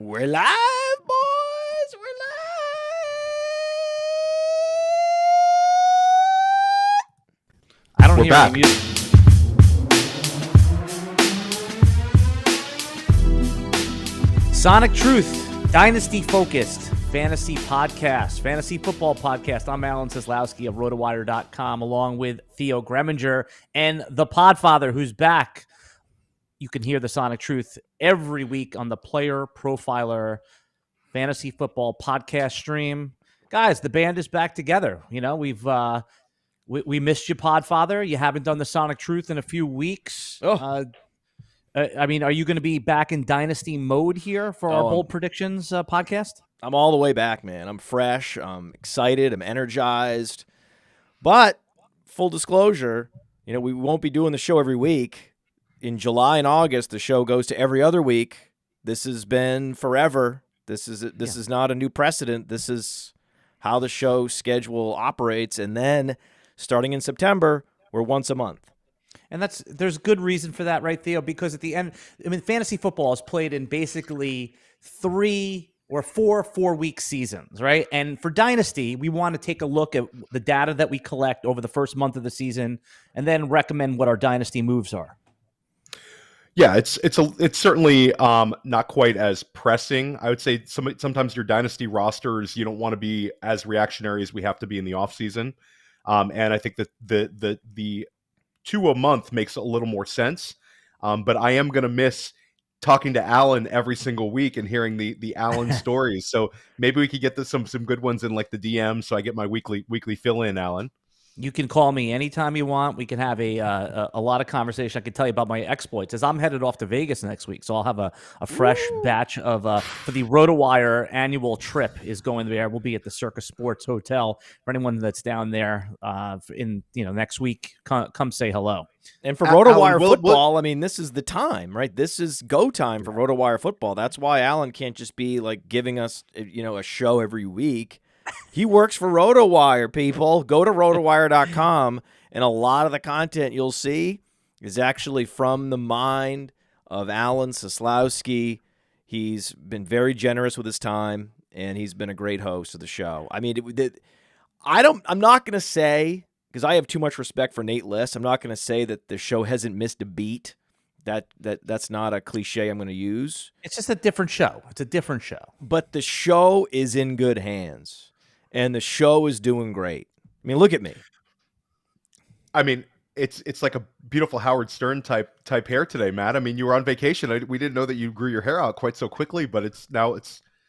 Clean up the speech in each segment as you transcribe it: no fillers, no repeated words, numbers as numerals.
We're live, boys. We're live. I don't We're hear back. any music. Sonic Truth, Dynasty focused fantasy podcast, fantasy football podcast. I'm Alan Seslowsky of RotoWire.com, along with Theo Gremminger and the Podfather, who's back. You can hear the Sonic Truth every week on the PlayerProfiler fantasy football podcast stream. Guys, the band is back together. You know, we missed you, Podfather. You haven't done the Sonic Truth in a few weeks. I mean, are you going to be back in Dynasty mode here for our Bold Predictions podcast? I'm all the way back, man. I'm fresh. I'm excited. I'm energized. But full disclosure, you know, we won't be doing the show every week. In July and August, the show goes to every other week. This has been forever. This is not a new precedent. This is how the show schedule operates. And then starting in September, we're once a month. And there's good reason for that, right, Theo? Because at the end, I mean, fantasy football is played in basically 3 or 4-week seasons, right? And for Dynasty, we want to take a look at the data that we collect over the first month of the season and then recommend what our Dynasty moves are. Yeah, it's certainly not quite as pressing. I would say sometimes your dynasty rosters, you don't want to be as reactionary as we have to be in the off season, and I think that the 2 a month makes a little more sense. But I am going to miss talking to Alan every single week and hearing the Alan stories. So maybe we could get some good ones in like the DM, so I get my weekly fill in, Alan. You can call me anytime you want. We can have a lot of conversation. I can tell you about my exploits as I'm headed off to Vegas next week. So I'll have a fresh batch of for the RotoWire annual trip is going there. We'll be at the Circus Sports Hotel. For anyone that's down there in next week, come say hello. And for RotoWire football, I mean, this is the time, right? This is go time for RotoWire football. That's why Alan can't just be like giving us, a show every week. He works for RotoWire, people. Go to RotoWire.com, and a lot of the content you'll see is actually from the mind of Alan Seslowsky. He's been very generous with his time, and he's been a great host of the show. I mean, I'm not going to say, because I have too much respect for Nate Liss, I'm not going to say that the show hasn't missed a beat. That's not a cliche I'm going to use. It's just a different show. It's a different show. But the show is in good hands. And the show is doing great. I mean, look at me. I mean, it's like a beautiful Howard Stern type hair today, Matt. I mean, you were on vacation. We didn't know that you grew your hair out quite so quickly, but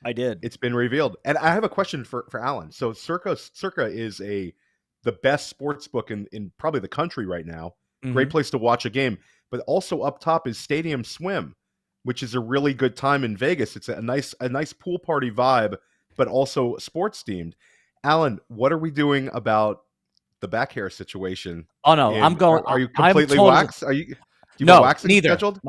I did. It's been revealed. And I have a question for Alan. So Circa is the best sports book in probably the country right now. Mm-hmm. Great place to watch a game. But also up top is Stadium Swim, which is a really good time in Vegas. It's a nice pool party vibe, but also sports themed. Alan, what are we doing about the back hair situation? Oh no, I'm going. Are you completely waxed? Do you no, have waxing neither. scheduled?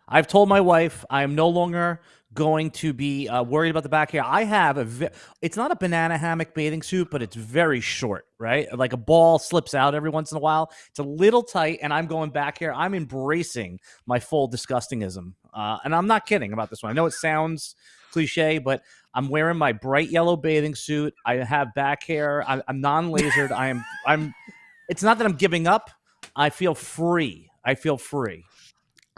I've told my wife I am no longer going to be worried about the back hair. I have it's not a banana hammock bathing suit, but it's very short, right? Like a ball slips out every once in a while. It's a little tight, and I'm going back hair. I'm embracing my full disgustingism, and I'm not kidding about this one. I know it sounds cliche, but I'm wearing my bright yellow bathing suit. I have back hair. I'm non-lasered. I'm. It's not that I'm giving up. I feel free. I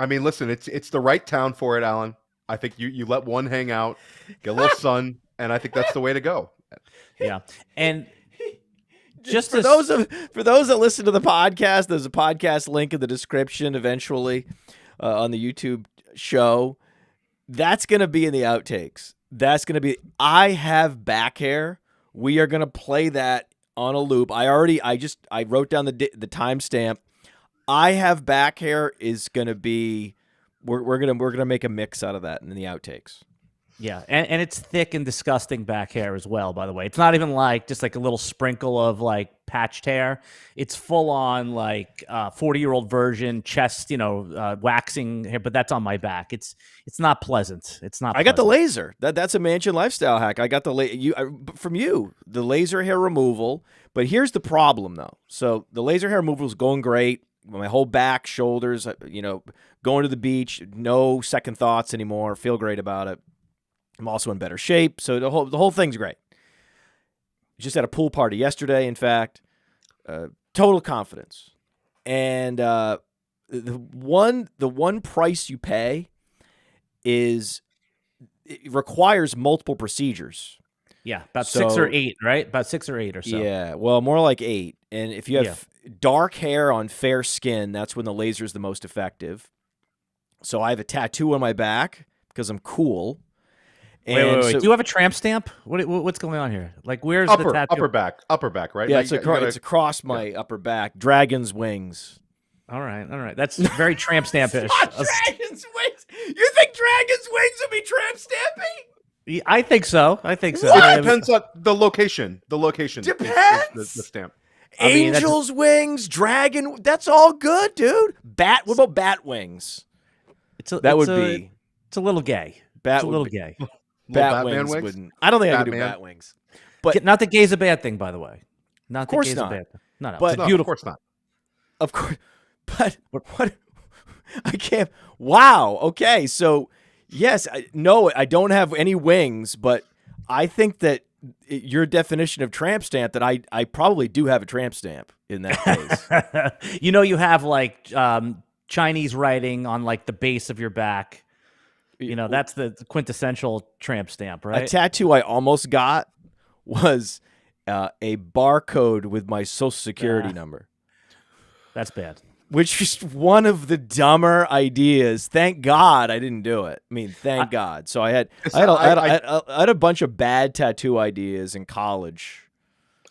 mean, listen, it's the right town for it, Alan. I think you let one hang out, get a little sun, and I think that's the way to go. Yeah, and just for those that listen to the podcast, there's a podcast link in the description eventually on the YouTube show. That's going to be in the outtakes. That's going to be, I have back hair. We are going to play that on a loop. I wrote down the timestamp. I have back hair is going to be, we're going to make a mix out of that in the outtakes. Yeah, and it's thick and disgusting back hair as well, by the way. It's not even like just like a little sprinkle of like patched hair. It's full on like 40-year-old version chest, waxing hair, but that's on my back. It's not pleasant. It's not. I got the laser. That's a mansion lifestyle hack. I got the the laser hair removal. But here's the problem though. So the laser hair removal is going great. My whole back, shoulders, going to the beach, no second thoughts anymore. Feel great about it. I'm also in better shape, so the whole thing's great. Just had a pool party yesterday, in fact. Total confidence. And the one price you pay is it requires multiple procedures. Yeah, about 6 or 8, right? About 6 or 8 or so. Yeah, well, more like 8. And if you have dark hair on fair skin, that's when the laser is the most effective. So I have a tattoo on my back because I'm cool. And wait. Do you have a tramp stamp? What's going on here? Like, where's the tattoo? Upper back, right? Yeah, it's across my upper back. Dragon's wings. All right. That's very tramp stampish. Dragon's wings. You think dragon's wings would be tramp stamping? I think so. It depends on the location. The location depends. The stamp. Angel's wings, dragon. That's all good, dude. What about bat wings? It's a little gay. Bat wings wouldn't. I don't think I could do bat wings. But not that gay is a bad thing, by the way. Not that gay is not. a bad thing. No, but it's beautiful. Of course not. Of course. But what? I can't. Wow. Okay. So yes, I don't have any wings, but I think that your definition of tramp stamp, that I probably do have a tramp stamp in that case. You have like Chinese writing on like the base of your back. That's the quintessential tramp stamp, right? A tattoo I almost got was a barcode with my social security number. That's bad. Which is one of the dumber ideas. Thank God I didn't do it. I mean, thank God. So I had a bunch of bad tattoo ideas in college.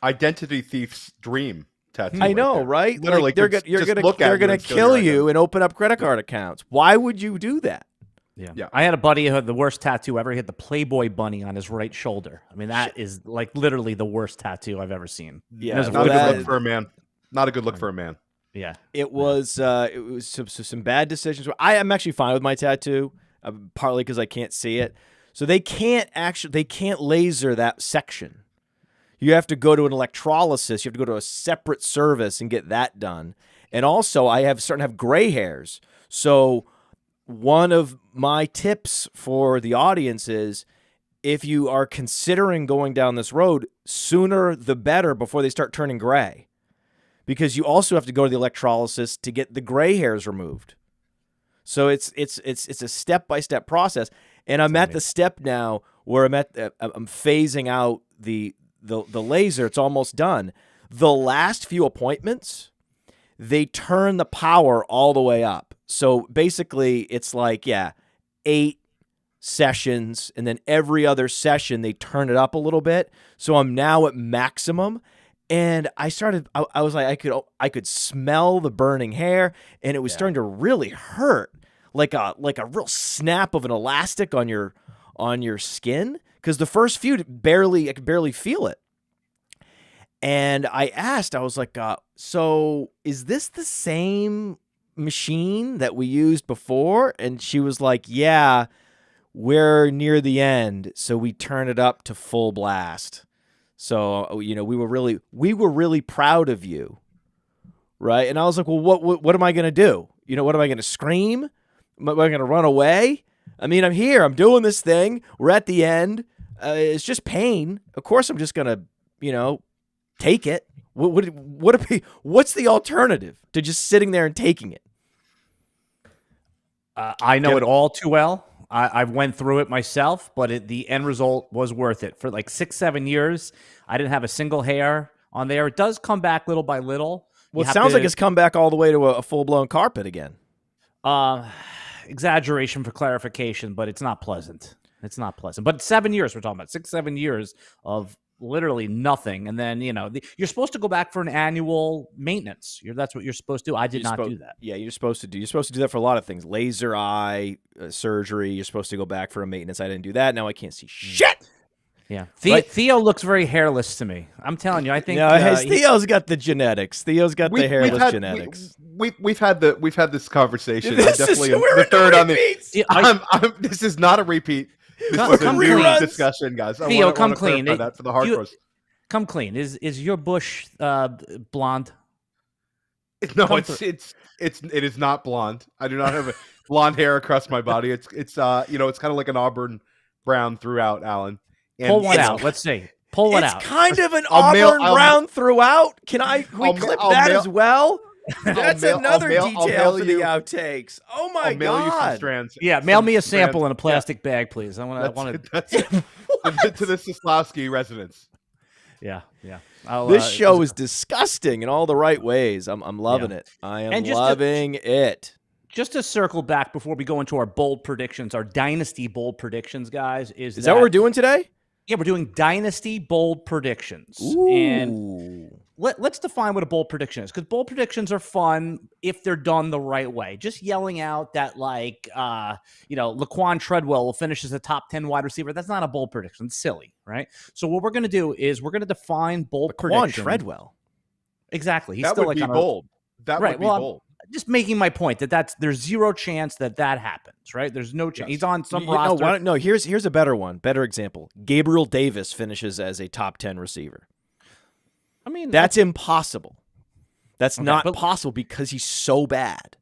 Identity thief's dream tattoo. I know, right? Literally, like they're gonna kill you and open up credit card accounts. Why would you do that? Yeah. I had a buddy who had the worst tattoo ever. He had the Playboy bunny on his right shoulder. I mean, that is like literally the worst tattoo I've ever seen. Yeah, not a good look for a man. Not a good look for a man. Yeah, it was some bad decisions. I'm actually fine with my tattoo, partly because I can't see it. So they can't laser that section. You have to go to an electrolysis. You have to go to a separate service and get that done. And also, I have starting to have gray hairs. So one of my tips for the audience is, if you are considering going down this road, sooner the better before they start turning gray. Because you also have to go to the electrolysis to get the gray hairs removed. So it's a step-by-step process. And I'm at the step now where I'm phasing out the laser. It's almost done. The last few appointments, they turn the power all the way up. So basically it's like, 8 sessions, and then every other session they turn it up a little bit. So I'm now at maximum. And I was like, I could smell the burning hair, and it was starting to really hurt, like a real snap of an elastic on your skin. Because the first few I could barely feel it. And I was like, so is this the same machine that we used before? And she was like, yeah, we're near the end, so we turn it up to full blast. So, we were really proud of you, right? And I was like, well, what am I going to do? What am I going to scream? Am I going to run away? I mean, I'm here. I'm doing this thing. We're at the end. It's just pain. Of course, I'm just going to, take it. What's the alternative to just sitting there and taking it? I know it all too well. I went through it myself, but the end result was worth it. For like 6-7 years, I didn't have a single hair on there. It does come back little by little. Well, it sounds like it's come back all the way to a full-blown carpet again. Exaggeration for clarification, but it's not pleasant. It's not pleasant. But 7 years we're talking about. 6-7 years of literally nothing. And then, you're supposed to go back for an annual maintenance. That's what you're supposed to do. I did not do that. Yeah, you're supposed to do that for a lot of things. Laser eye surgery. You're supposed to go back for a maintenance. I didn't do that. Now I can't see shit. Yeah. Theo looks very hairless to me. I'm telling you, I think Theo's got the genetics. Theo's got the hairless genetics. We've had this conversation. The third on the. This is not a repeat. This is a new discussion, guys. Theo, come clean. That for the hardcore. Come clean. Is your bush blonde? No, it is not blonde. I do not have a blonde hair across my body. It's kind of like an auburn Brown throughout, Alan. And, Pull one out. Let's see. Pull one out. It's kind of an Auburn Brown throughout. Can we clip that as well? That's another detail for the outtakes. Oh my God! Mail you some strands. Yeah, mail me a sample in a plastic bag, please. I want to the Seslowsky residence. Yeah. This show is disgusting in all the right ways. I'm loving it. I am loving it. Just to circle back before we go into our bold predictions, our Dynasty bold predictions, guys, is that what we're doing today? Yeah, we're doing Dynasty bold predictions. Ooh. And let's define what a bold prediction is, because bold predictions are fun if they're done the right way. Just yelling out that, Laquan Treadwell will finish as a top 10 wide receiver, that's not a bold prediction. It's silly, right? So what we're going to do is we're going to define bold prediction. Laquan Treadwell. Exactly. He's that still would be bold. That would be bold. Just making my point that there's zero chance that happens, right? There's no chance. Yes. He's on some roster. No, here's a better one. Better example. Gabriel Davis finishes as a top 10 receiver. I mean, that's impossible. That's not possible because he's so bad.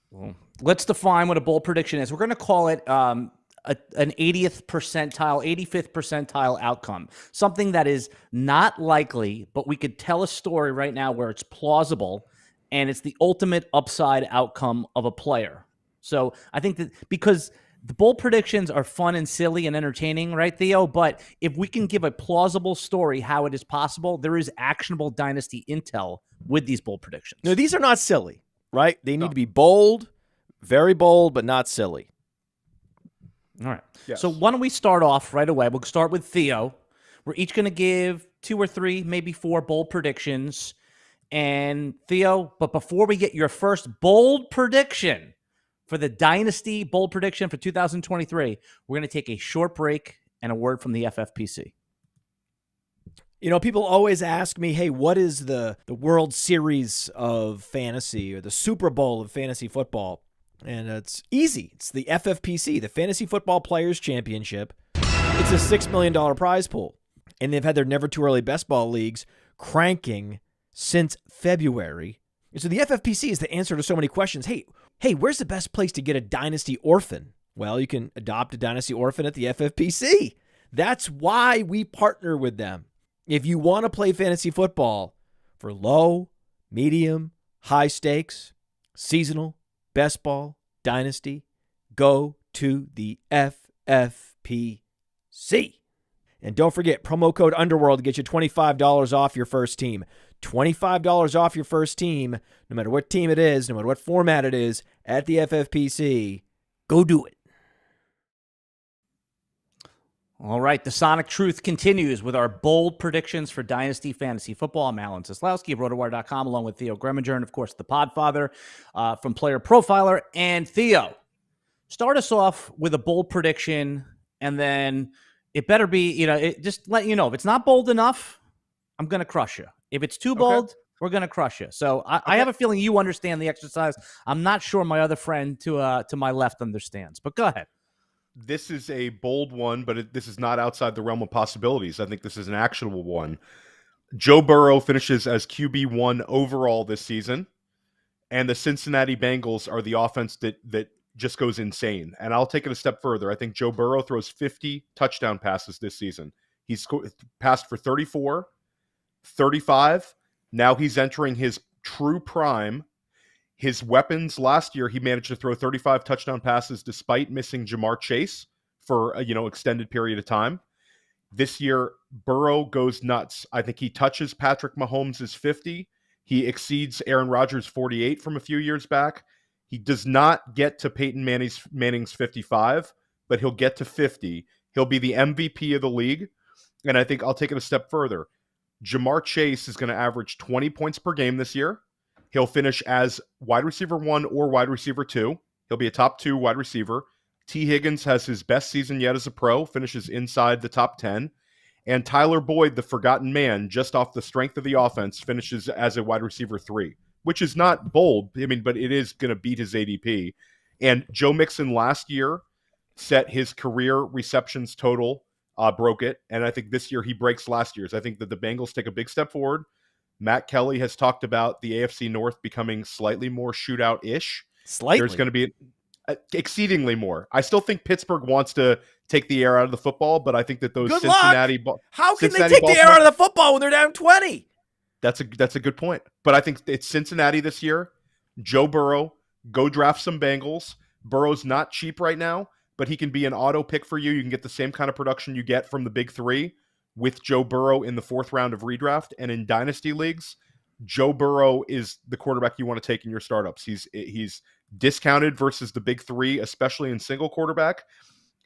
Well, let's define what a bold prediction is. We're going to call it an 80th percentile, 85th percentile outcome. Something that is not likely, but we could tell a story right now where it's plausible and it's the ultimate upside outcome of a player. So I think that because the bold predictions are fun and silly and entertaining, right, Theo? But if we can give a plausible story how it is possible, there is actionable Dynasty intel with these bold predictions. No, these are not silly, right? They need to be bold, very bold, but not silly. All right. Yes. So why don't we start off right away? We'll start with Theo. We're each going to give 2 or 3, maybe 4 bold predictions. And Theo, but before we get your first bold prediction for the Dynasty bold prediction for 2023, we're going to take a short break and a word from the FFPC. People always ask me, hey, what is the World Series of fantasy or the Super Bowl of fantasy football? And it's easy. It's the FFPC, the Fantasy Football Players Championship. It's a $6 million prize pool. And they've had their Never Too Early Best Ball leagues cranking since February. So the FFPC is the answer to so many questions. Hey, where's the best place to get a Dynasty Orphan? Well, you can adopt a Dynasty Orphan at the FFPC. That's why we partner with them. If you want to play fantasy football for low, medium, high stakes, seasonal, best ball, Dynasty, go to the FFPC. And don't forget, promo code Underworld to get you $25 off your first team. $25 off your first team, no matter what team it is, no matter what format it is, at the FFPC. Go do it. All right, the Sonic Truth continues with our bold predictions for Dynasty Fantasy Football. I'm Alan Seslowsky of RotoWire.com, along with Theo Gremminger, and of course the Podfather from PlayerProfiler. And Theo, start us off with a bold prediction, and then it better be, just let you know, if it's not bold enough, I'm going to crush you. If it's too bold, we're going to crush you. So I have a feeling you understand the exercise. I'm not sure my other friend to my left understands, but go ahead. This is a bold one, but this is not outside the realm of possibilities. I think this is an actionable one. Joe Burrow finishes as QB1 overall this season, and the Cincinnati Bengals are the offense that just goes insane. And I'll take it a step further. I think Joe Burrow throws 50 touchdown passes this season. He's passed for 34, 35. Now he's entering his true prime. His weapons last year, he managed to throw 35 touchdown passes despite missing Jahmyr Chase for a extended period of time. This year, Burrow goes nuts. I think he touches Patrick Mahomes' 50. He exceeds Aaron Rodgers' 48 from a few years back. He does not get to Peyton Manning's 55, but he'll get to 50. He'll be the MVP of the league. And I think I'll take it a step further. Jahmyr Chase is going to average 20 points per game this year. He'll finish as wide receiver 1 or wide receiver 2. He'll be a top 2 wide receiver. T. Higgins has his best season yet as a pro, finishes inside the top 10. And Tyler Boyd, the forgotten man, just off the strength of the offense, finishes as a wide receiver 3, which is not bold, but it is going to beat his ADP. And Joe Mixon last year set his career receptions total, broke it. And I think this year he breaks last year's. I think that the Bengals take a big step forward. Matt Kelly has talked about the AFC North becoming slightly more shootout-ish. Slightly. There's going to be exceedingly more. I still think Pittsburgh wants to take the air out of the football, but I think that those Good Cincinnati luck. How can they take the air Baltimore, out of the football when they're down 20? That's a good point. But I think it's Cincinnati this year. Joe Burrow, go draft some Bengals. Burrow's not cheap right now, but he can be an auto pick for you. You can get the same kind of production you get from the big three with Joe Burrow in the 4th round of redraft. And in dynasty leagues, Joe Burrow is the quarterback you want to take in your startups. He's discounted versus the big three, especially in single quarterback.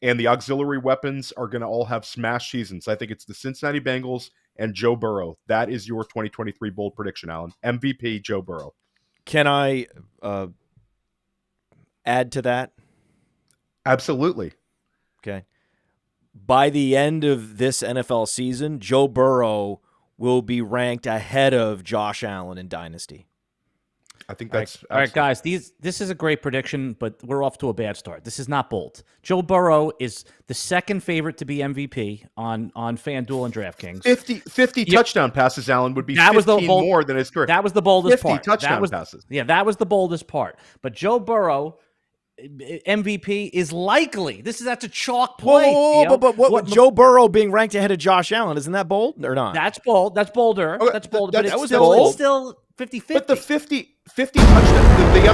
And the auxiliary weapons are going to all have smash seasons. I think it's the Cincinnati Bengals and Joe Burrow. That is your 2023 bold prediction, Alan. MVP, Joe Burrow. Can I add to that? Absolutely. Okay. By the end of this NFL season, Joe Burrow will be ranked ahead of Josh Allen in Dynasty. I think that's all right, guys. This is a great prediction, but we're off to a bad start. This is not bold. Joe Burrow is the second favorite to be MVP on FanDuel and DraftKings. 50 touchdown passes, Allen, would be 15 more than his career. That was the boldest 50 part. touchdown passes. Yeah, that was the boldest part. But Joe Burrow, MVP, is likely. That's a chalk play. Whoa, but what Joe Burrow being ranked ahead of Josh Allen, isn't that bold or not? That's bold. That's bolder. Okay, that's bolder. that but was it's still 50-50. But the 50 touchdowns,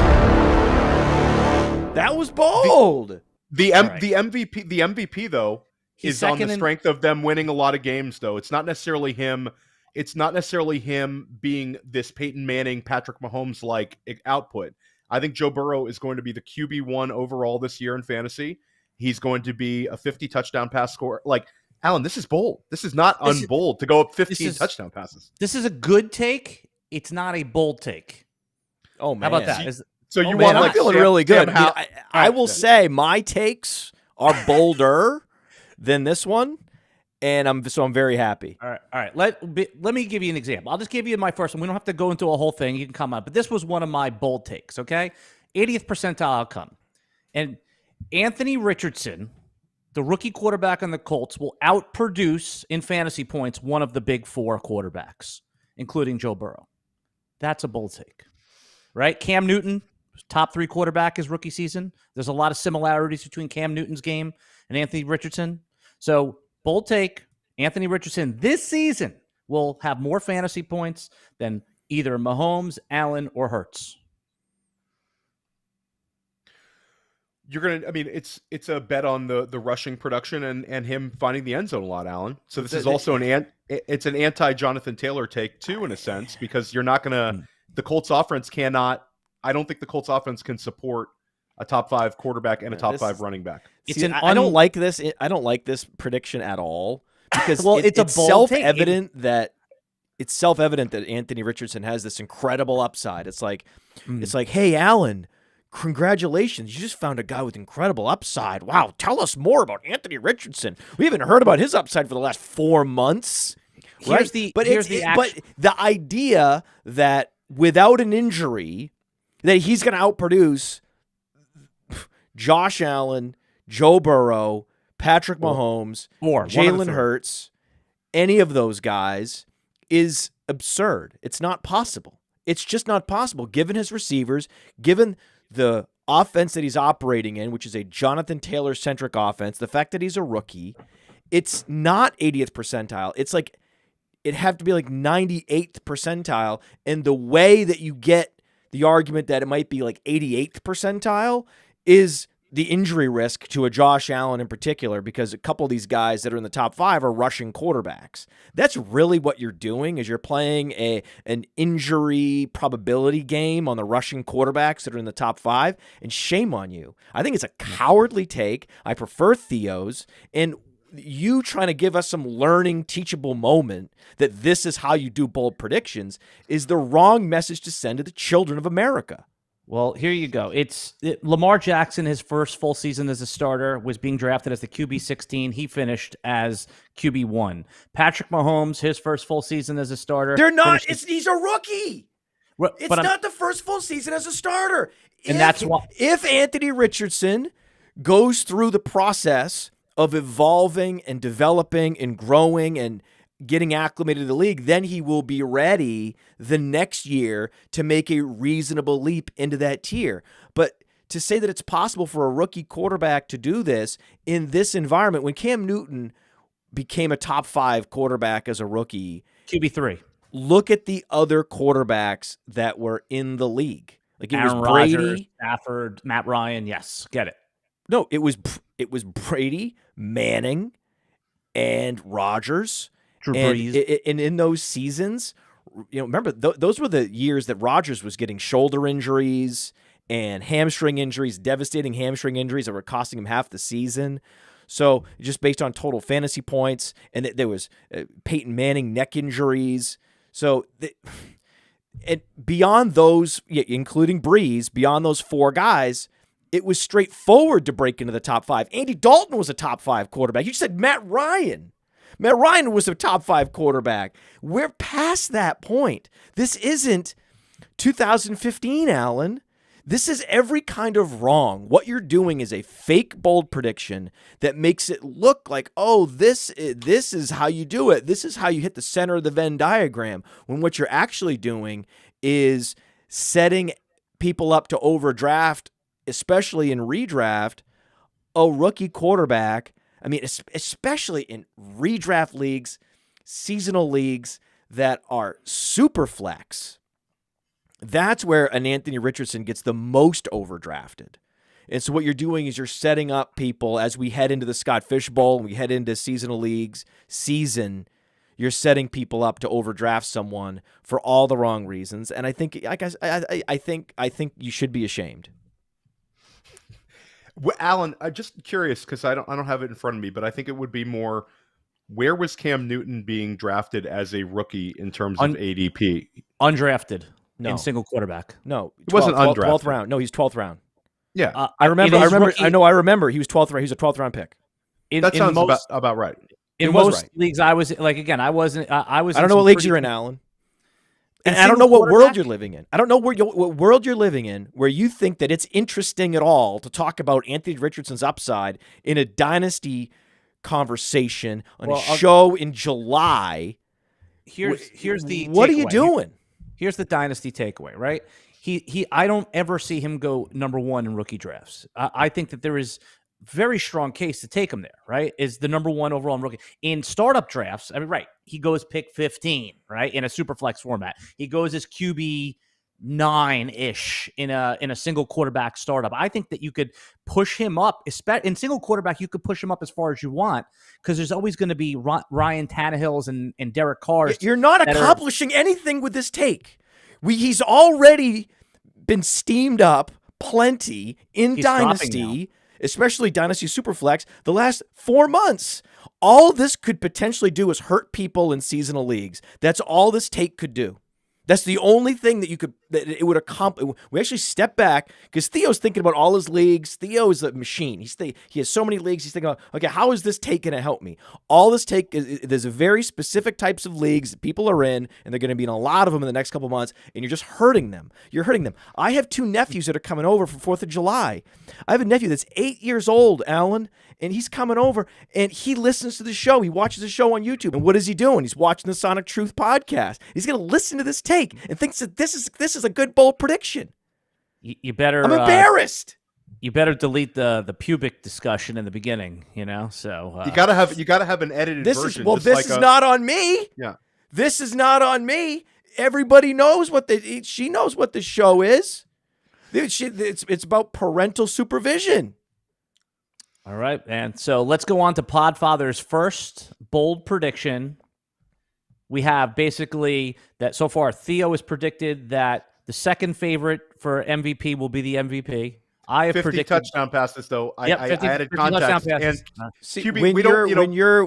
that was bold. The MVP though is on the strength of them winning a lot of games. Though it's not necessarily him. It's not necessarily him being this Peyton Manning, Patrick Mahomes like output. I think Joe Burrow is going to be the QB1 overall this year in fantasy. He's going to be a 50 touchdown pass scorer. Like, Alan, this is bold. This is not unbold to go up 15 touchdown passes. This is a good take. It's not a bold take. Oh, man. How about that? I'm feeling really good. I will say my takes are bolder than this one, and I'm very happy. All right. Let me give you an example. I'll just give you my first one. We don't have to go into a whole thing. You can come up. But this was one of my bold takes, okay? 80th percentile outcome. And Anthony Richardson, the rookie quarterback on the Colts, will outproduce in fantasy points one of the big 4 quarterbacks, including Joe Burrow. That's a bold take, right? Cam Newton, top 3 quarterback his rookie season. There's a lot of similarities between Cam Newton's game and Anthony Richardson. So, bold take, Anthony Richardson this season will have more fantasy points than either Mahomes, Allen, or Hurts. It's a bet on the rushing production and him finding the end zone a lot, Alan. So this is also an anti-Jonathan Taylor take too, in a sense, because you're not gonna the Colts offense cannot. I don't think the Colts offense can support a top 5 quarterback and a top 5 running back. I don't like this. I don't like this prediction at all because it's self-evident that Anthony Richardson has this incredible upside. It's like, hey, Allen, congratulations. You just found a guy with incredible upside. Wow. Tell us more about Anthony Richardson. We haven't heard about his upside for the last 4 months. Right? But the idea that without an injury, that he's going to outproduce Josh Allen, Joe Burrow, Patrick Mahomes, Jalen Hurts, any of those guys is absurd. It's not possible. It's just not possible given his receivers, given the offense that he's operating in, which is a Jonathan Taylor-centric offense, the fact that he's a rookie. It's not 80th percentile. It's like it'd have to be like 98th percentile. And the way that you get the argument that it might be like 88th percentile is the injury risk to a Josh Allen in particular, because a couple of these guys that are in the top 5 are rushing quarterbacks. That's really what you're doing, is you're playing an injury probability game on the rushing quarterbacks that are in the top 5, and shame on you. I think it's a cowardly take. I prefer Theo's, and you trying to give us some learning, teachable moment that this is how you do bold predictions is the wrong message to send to the children of America. Well, here you go. Lamar Jackson, his first full season as a starter, was being drafted as the QB16. He finished as QB1. Patrick Mahomes, his first full season as a starter. He's a rookie. It's not the first full season as a starter. That's why. If Anthony Richardson goes through the process of evolving and developing and growing and getting acclimated to the league, then he will be ready the next year to make a reasonable leap into that tier. But to say that it's possible for a rookie quarterback to do this in this environment when Cam Newton became a top 5 quarterback as a rookie. QB3. Look at the other quarterbacks that were in the league. Like Aaron was Brady, Rodgers, Stafford, Matt Ryan. Yes, get it. No, it was Brady, Manning, and Rodgers. Drew Brees. And in those seasons, remember those were the years that Rodgers was getting shoulder injuries and hamstring injuries, devastating hamstring injuries that were costing him half the season. So just based on total fantasy points, and there was Peyton Manning neck injuries. So and beyond those, including Breeze, beyond those 4 guys, it was straightforward to break into the top 5. Andy Dalton was a top 5 quarterback. You said Matt Ryan. Matt Ryan was a top 5 quarterback. We're past that point. This isn't 2015, Allen. This is every kind of wrong. What you're doing is a fake bold prediction that makes it look like, oh, this is how you do it. This is how you hit the center of the Venn diagram. When what you're actually doing is setting people up to overdraft, especially in redraft, a rookie quarterback. I mean, especially in redraft leagues, seasonal leagues that are super flex. That's where an Anthony Richardson gets the most overdrafted. And so what you're doing is you're setting up people as we head into the Scott Fish Bowl and we head into seasonal leagues you're setting people up to overdraft someone for all the wrong reasons. And I think, I think you should be ashamed. Well, Alan, I'm just curious because I don't have it in front of me, but I think it would be more. Where was Cam Newton being drafted as a rookie in terms of ADP? Undrafted. No. In single quarterback. No, he wasn't undrafted. 12th round. No, he's 12th round. Yeah, I remember. I remember. He was 12th round. He was a 12th round pick. That sounds about right. In most leagues, I was like, again, I wasn't. I was. I don't know what leagues you're in, Alan. And I don't know what world you're living in. I don't know what world you're living in where you think that it's interesting at all to talk about Anthony Richardson's upside in a dynasty conversation on a show in July. Here's the what takeaway. Are you doing? Here's the dynasty takeaway, right? I don't ever see him go number 1 in rookie drafts. I think that there is very strong case to take him there, right? Is the number 1 overall in rookie. In startup drafts, I mean, right, he goes pick 15, right, in a super flex format. He goes as QB 9-ish in a single quarterback startup. I think that you could push him up. In single quarterback, you could push him up as far as you want because there's always going to be Ryan Tannehills and Derek Carrs. You're not accomplishing anything with this take. He's already been steamed up plenty in Dynasty, especially Dynasty Superflex, the last 4 months. All this could potentially do is hurt people in seasonal leagues. That's all this take could do. That's the only thing that it would accomplish. We actually step back because Theo's thinking about all his leagues. Theo is a machine. He has so many leagues. He's thinking about, okay, how is this take going to help me? All this take there's a very specific types of leagues that people are in, and they're going to be in a lot of them in the next couple of months, and you're just hurting them. You're hurting them. I have 2 nephews that are coming over for 4th of July. I have a nephew that's 8 years old, Alan, and he's coming over, and he listens to the show. He watches the show on YouTube, and what is he doing? He's watching the Sonic Truth podcast. He's going to listen to this take and thinks that this is a good bold prediction. You better. I'm embarrassed. You better delete the pubic discussion in the beginning. So you gotta have an edited version. This is not on me. Yeah, this is not on me. Everybody knows she knows what the show is. It's about parental supervision. All right, man. So let's go on to Podfather's first bold prediction. We have basically that so far Theo has predicted that the second favorite for MVP will be the MVP. I have 50 predicted touchdown passes though. I added context. And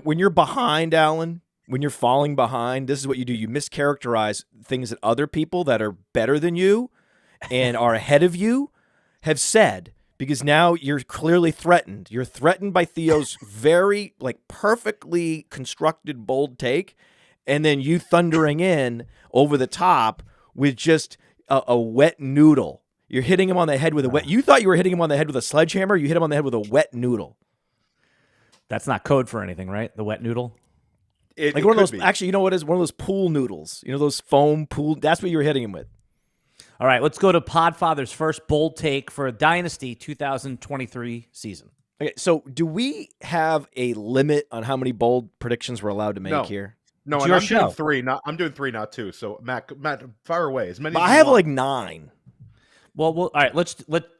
when you're behind, Alan, when you're falling behind, this is what you do. You mischaracterize things that other people that are better than you and are ahead of you have said. Because now you're clearly threatened. You're threatened by Theo's very perfectly constructed bold take, and then you thundering in over the top with just a wet noodle. You're hitting him on the head with a wet. You thought you were hitting him on the head with a sledgehammer. You hit him on the head with a wet noodle. That's not code for anything, right? The wet noodle. One of those. Actually, you know what it is? One of those pool noodles. Those foam pool. That's what you were hitting him with. All right, let's go to Podfather's first bold take for Dynasty 2023 season. Okay, so do we have a limit on how many bold predictions we're allowed to make here? No, It's and your I'm show. doing 3. I'm doing 3, not 2. So Matt, fire away as many. But as I you have want. like 9. Well, all right. Let's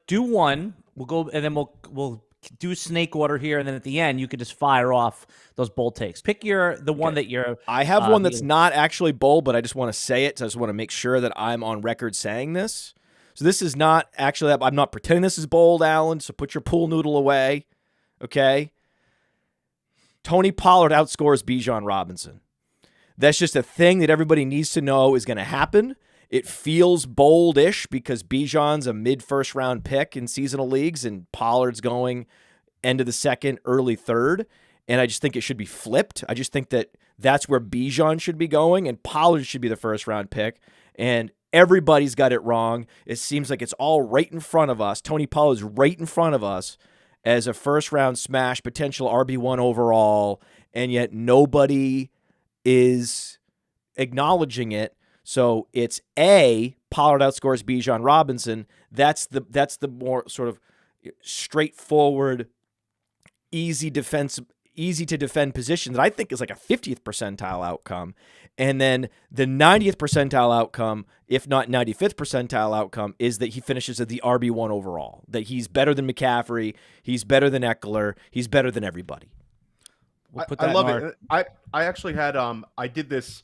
do one. We'll go, and then we'll do snake order here, and then at the end you could just fire off those bold takes. Pick the one that you're. I have one that's not actually bold, but I just want to say it. So I just want to make sure that I'm on record saying this. So this is not actually. I'm not pretending this is bold, Alan. So put your pool noodle away, okay? Tony Pollard outscores Bijan Robinson. That's just a thing that everybody needs to know is going to happen. It feels bold-ish because Bijan's a mid-first round pick in seasonal leagues and Pollard's going end of the second, early third. And I just think it should be flipped. I just think that that's where Bijan should be going and Pollard should be the first round pick. And everybody's got it wrong. It seems like it's all right in front of us. Tony Pollard's right in front of us as a first round smash, potential RB1 overall, and yet nobody is acknowledging it. So it's A, Pollard outscores Bijan Robinson. That's the more sort of straightforward, easy to defend position that I think is like a 50th percentile outcome. And then the 90th percentile outcome, if not 95th percentile outcome, is that he finishes at the RB1 overall. That he's better than McCaffrey, he's better than Eckler, he's better than everybody. We'll put that I love it. I actually had I did this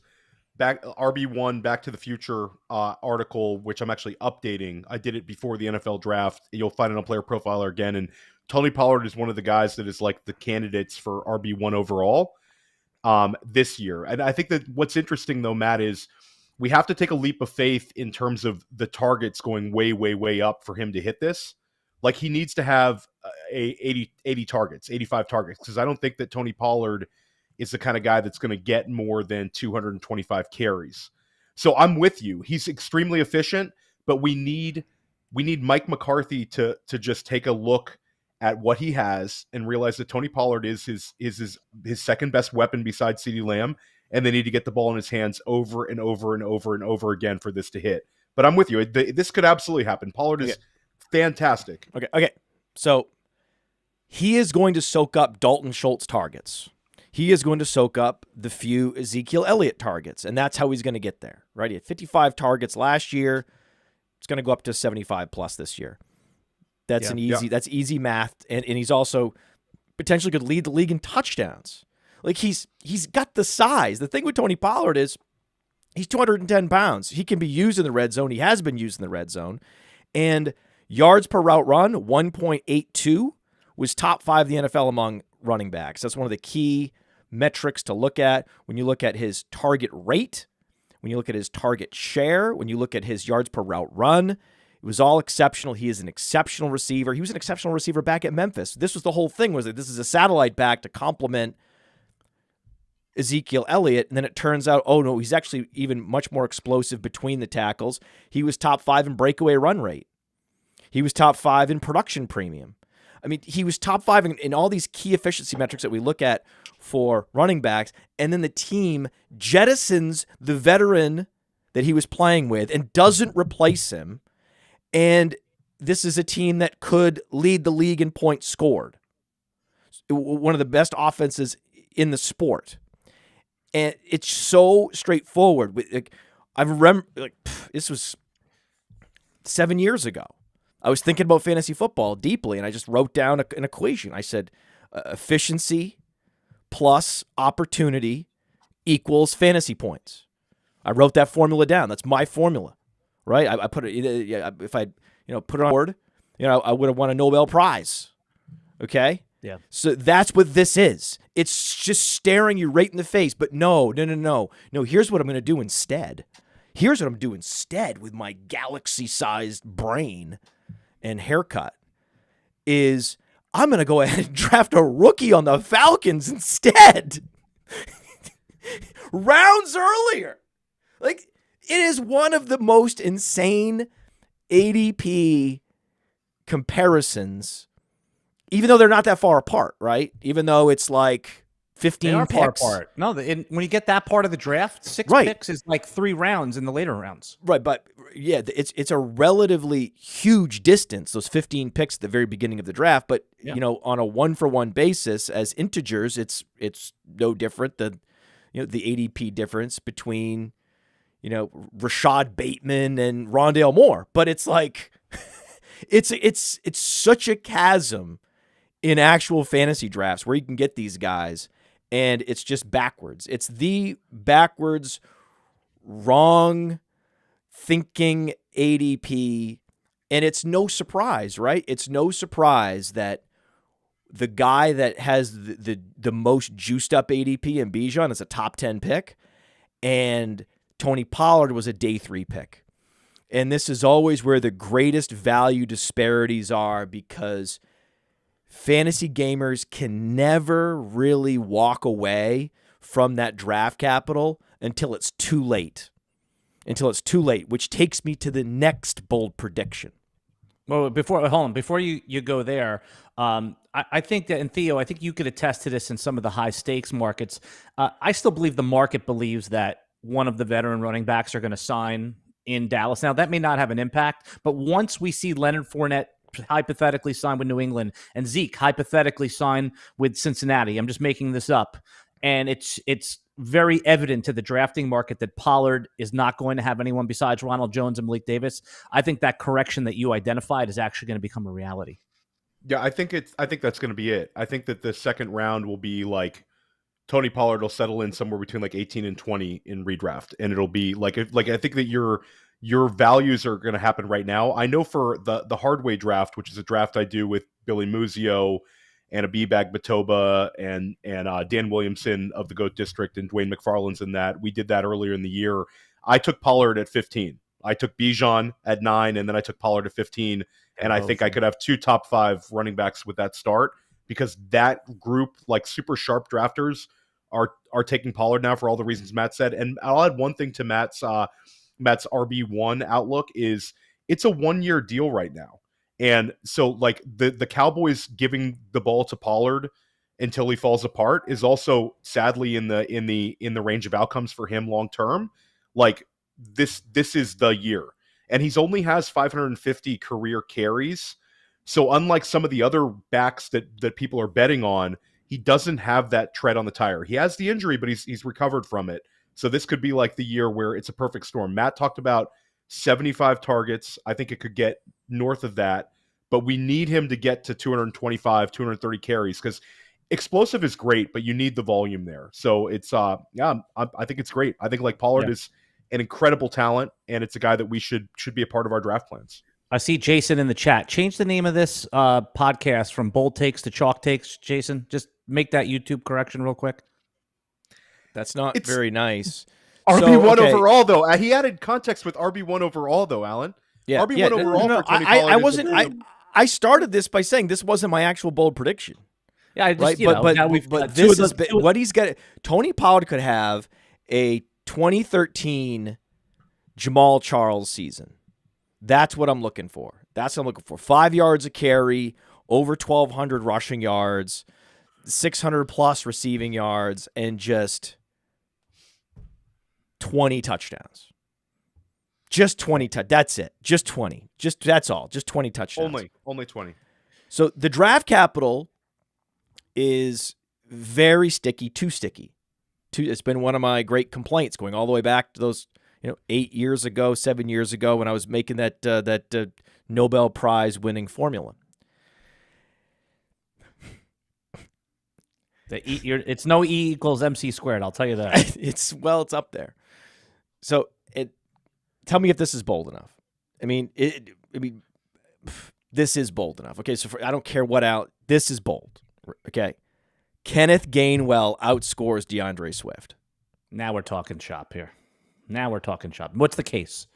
back RB1 Back to the Future article, which I'm actually updating. I did it before the NFL draft. You'll find it on Player Profiler again. And Tony Pollard is one of the guys that is like the candidates for RB1 overall this year. And I think that what's interesting though, Matt, is we have to take a leap of faith in terms of the targets going way, way, way up for him to hit this. Like he needs to have 80 targets, 85 targets, because I don't think that Tony Pollard is the kind of guy that's going to get more than 225 carries. So I'm with you. He's extremely efficient, but we need Mike McCarthy to just take a look at what he has and realize that Tony Pollard is his second best weapon besides CeeDee Lamb, and they need to get the ball in his hands over and over and over and over again for this to hit. But I'm with you. This could absolutely happen. Pollard is fantastic. Okay. So he is going to soak up Dalton Schultz targets. He is going to soak up the few Ezekiel Elliott targets, and that's how he's going to get there, right? He had 55 targets last year. It's going to go up to 75 plus this year. That's that's easy math, and he's also potentially could lead the league in touchdowns. Like he's got the size. The thing with Tony Pollard is he's 210 pounds. He can be used in the red zone. He has been used in the red zone, and yards per route run 1.82 was top 5 in the NFL among running backs. That's one of the key metrics to look at when you look at his target rate, when you look at his target share, when you look at his yards per route run. It was all exceptional. He is an exceptional receiver. He was an exceptional receiver back at Memphis. This was the whole thing, was that this is a satellite back to complement Ezekiel Elliott, and then it turns out, oh no, he's actually even much more explosive between the tackles. He was top 5 in breakaway run rate. He was top 5 in production premium. I mean, he was top 5 in all these key efficiency metrics that we look at for running backs, and then the team jettisons the veteran that he was playing with and doesn't replace him, and this is a team that could lead the league in points scored. One of the best offenses in the sport. And it's so straightforward. I remember, this was 7 years ago. I was thinking about fantasy football deeply, and I just wrote down an equation. I said, efficiency plus opportunity equals fantasy points. I wrote that formula down. That's my formula, right? I put it. If I put it on board, I would have won a Nobel Prize. Okay. Yeah. So that's what this is. It's just staring you right in the face. But no. Here's what I'm going to do instead. Here's what I'm doing instead with my galaxy-sized brain and haircut is I'm going to go ahead and draft a rookie on the Falcons instead. Rounds earlier. Like, it is one of the most insane ADP comparisons, even though they're not that far apart, right? Even though it's like 15 they are picks. far apart. No, when you get that part of the draft, 6 picks is like 3 rounds in the later rounds. Right, but yeah, it's a relatively huge distance, those 15 picks at the very beginning of the draft, but on a 1-for-1 basis as integers, it's no different than the ADP difference between Rashad Bateman and Rondale Moore. But it's like it's such a chasm in actual fantasy drafts where you can get these guys, and it's just backwards. It's the backwards, wrong thinking ADP, and it's no surprise, right? It's no surprise that the guy that has the most juiced up ADP in Bijan is a top 10 pick, and Tony Pollard was a day 3 pick. And this is always where the greatest value disparities are, because fantasy gamers can never really walk away from that draft capital until it's too late. Which takes me to the next bold prediction. Well, before you go there, I think that, and Theo, I think you could attest to this in some of the high stakes markets. I still believe the market believes that one of the veteran running backs are going to sign in Dallas. Now, that may not have an impact, but once we see Leonard Fournette hypothetically sign with New England and Zeke hypothetically sign with Cincinnati, I'm just making this up, and it's very evident to the drafting market that Pollard is not going to have anyone besides Ronald Jones and Malik Davis, I think that correction that you identified is actually going to become a reality. Yeah, I think that's going to be it. I think that the second round will be like Tony Pollard will settle in somewhere between like 18 and 20 in redraft, and it'll be like I think that your values are going to happen right now. I know for the Hardway draft, which is a draft I do with Billy Muzio and Abibag Batoba and Dan Williamson of the GOAT District and Dwayne McFarland's in that. We did that earlier in the year. I took Pollard at 15. I took Bijan at 9, and then I took Pollard at 15. And I think I could have 2 top 5 running backs with that start, because that group, like super sharp drafters, are taking Pollard now for all the reasons Matt said. And I'll add one thing to Matt's RB1 outlook is it's a 1-year deal right now. And so like the Cowboys giving the ball to Pollard until he falls apart is also sadly in the range of outcomes for him long term. Like this is the year. And he's only has 550 career carries. So unlike some of the other backs that people are betting on, he doesn't have that tread on the tire. He has the injury, but he's recovered from it. So this could be like the year where it's a perfect storm. Matt talked about 75 targets. I think it could get north of that, but we need him to get to 225, 230 carries, because explosive is great, but you need the volume there. So it's I think it's great. I think like Pollard is an incredible talent, and it's a guy that we should be a part of our draft plans. I see Jason in the chat. Change the name of this podcast from Bold Takes to Chalk Takes, Jason. Just make that YouTube correction real quick. It's very nice. RB1 overall, though. He added context with RB1 overall, though, Alan. Yeah, RB1 overall for Tony Pollard. I wasn't. I started this by saying this wasn't my actual bold prediction. Yeah, I just, right? But this is what he's got. Tony Pollard could have a 2013 Jamal Charles season. That's what I'm looking for. 5 yards a carry, over 1,200 rushing yards, 600 plus receiving yards, and just 20 touchdowns. Just 20 That's it. Just 20. That's all. Just 20 touchdowns. Only 20. So the draft capital is very sticky, too sticky. It's been one of my great complaints going all the way back to those 8 years ago, 7 years ago, when I was making that Nobel Prize winning formula. It's no E equals MC squared. I'll tell you that. It's up there. So tell me if this is bold enough. I mean, this is bold enough. Okay, so I don't care what out. This is bold. Okay, Kenneth Gainwell outscores DeAndre Swift. Now we're talking shop here. What's the case?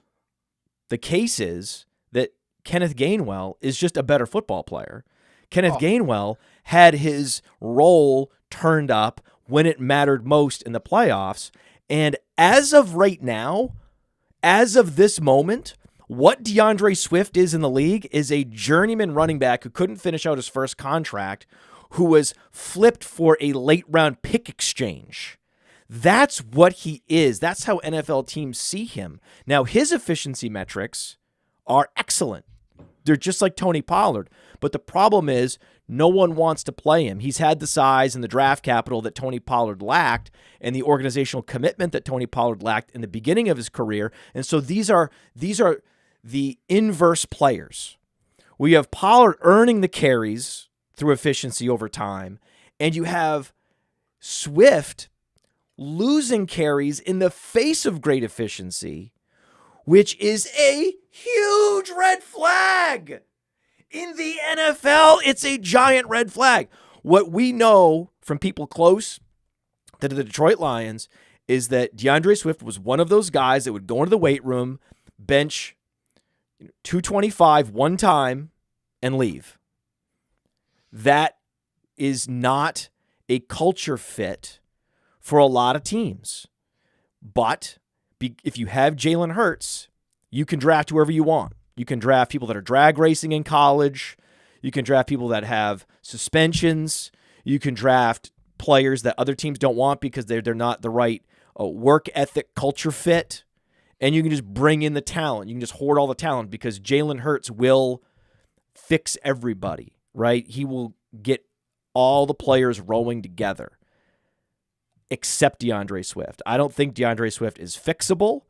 The case is that Kenneth Gainwell is just a better football player. Kenneth Gainwell had his role turned up when it mattered most in the playoffs. And as of right now, as of this moment, what DeAndre Swift is in the league is a journeyman running back who couldn't finish out his first contract, who was flipped for a late-round pick exchange. That's what he is. That's how NFL teams see him. Now, his efficiency metrics are excellent. They're just like Tony Pollard. But the problem is no one wants to play him. He's had the size and the draft capital that Tony Pollard lacked and the organizational commitment that Tony Pollard lacked in the beginning of his career. And so these are the inverse players. We have Pollard earning the carries through efficiency over time, and you have Swift losing carries in the face of great efficiency, which is a huge red flag. In the NFL, it's a giant red flag. What we know from people close to the Detroit Lions is that DeAndre Swift was one of those guys that would go into the weight room, bench 225 one time, and leave. That is not a culture fit for a lot of teams. But if you have Jalen Hurts, you can draft whoever you want. You can draft people that are drag racing in college. You can draft people that have suspensions. You can draft players that other teams don't want because they're not the right work ethic culture fit. And you can just bring in the talent. You can just hoard all the talent because Jalen Hurts will fix everybody, right? He will get all the players rowing together except DeAndre Swift. I don't think DeAndre Swift is fixable.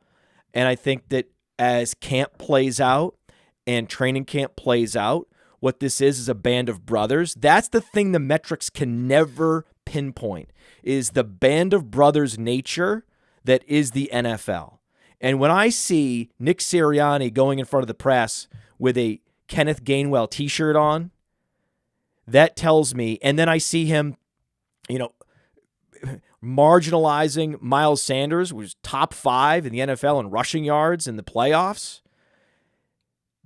And I think that as camp plays out and training camp plays out, what this is a band of brothers. That's the thing the metrics can never pinpoint, is the band of brothers nature that is the NFL. And when I see Nick Sirianni going in front of the press with a Kenneth Gainwell t-shirt on, that tells me, and then I see him, marginalizing Miles Sanders, who was top 5 in the NFL in rushing yards in the playoffs.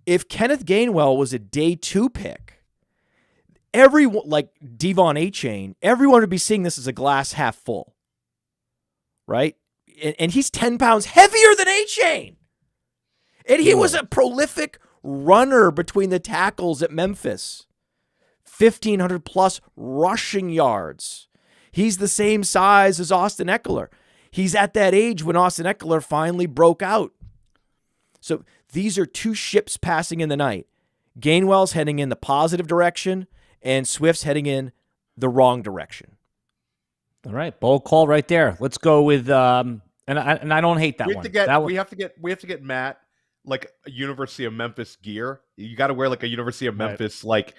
If Kenneth Gainwell was a day 2 pick, everyone, like Devon A-Chain, everyone would be seeing this as a glass half full, right? And he's 10 pounds heavier than A-Chain. And he was a prolific runner between the tackles at Memphis. 1,500 plus rushing yards. He's the same size as Austin Eckler. He's at that age when Austin Eckler finally broke out. So these are two ships passing in the night. Gainwell's heading in the positive direction, and Swift's heading in the wrong direction. All right, bold call right there. Let's go with and I don't hate that one. We have to get Matt like a University of Memphis gear. You got to wear like a University of Memphis like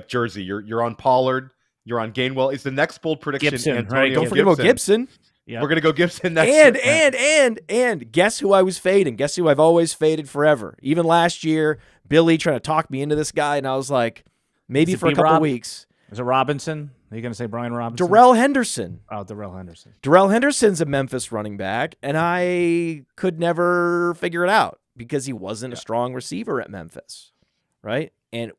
jersey. You're on Pollard. You're on Gainwell. Is the next bold prediction Gibson, Antonio right? Don't forget about Gibson. Yep. We're gonna go Gibson next. And guess who I was fading? Guess who I've always faded forever? Even last year, Billy trying to talk me into this guy, and I was like, maybe for a couple weeks. Is it Robinson? Are you gonna say Brian Robinson? Darrell Henderson. Oh, Darrell Henderson. Darrell Henderson's a Memphis running back, and I could never figure it out because he wasn't a strong receiver at Memphis, right? And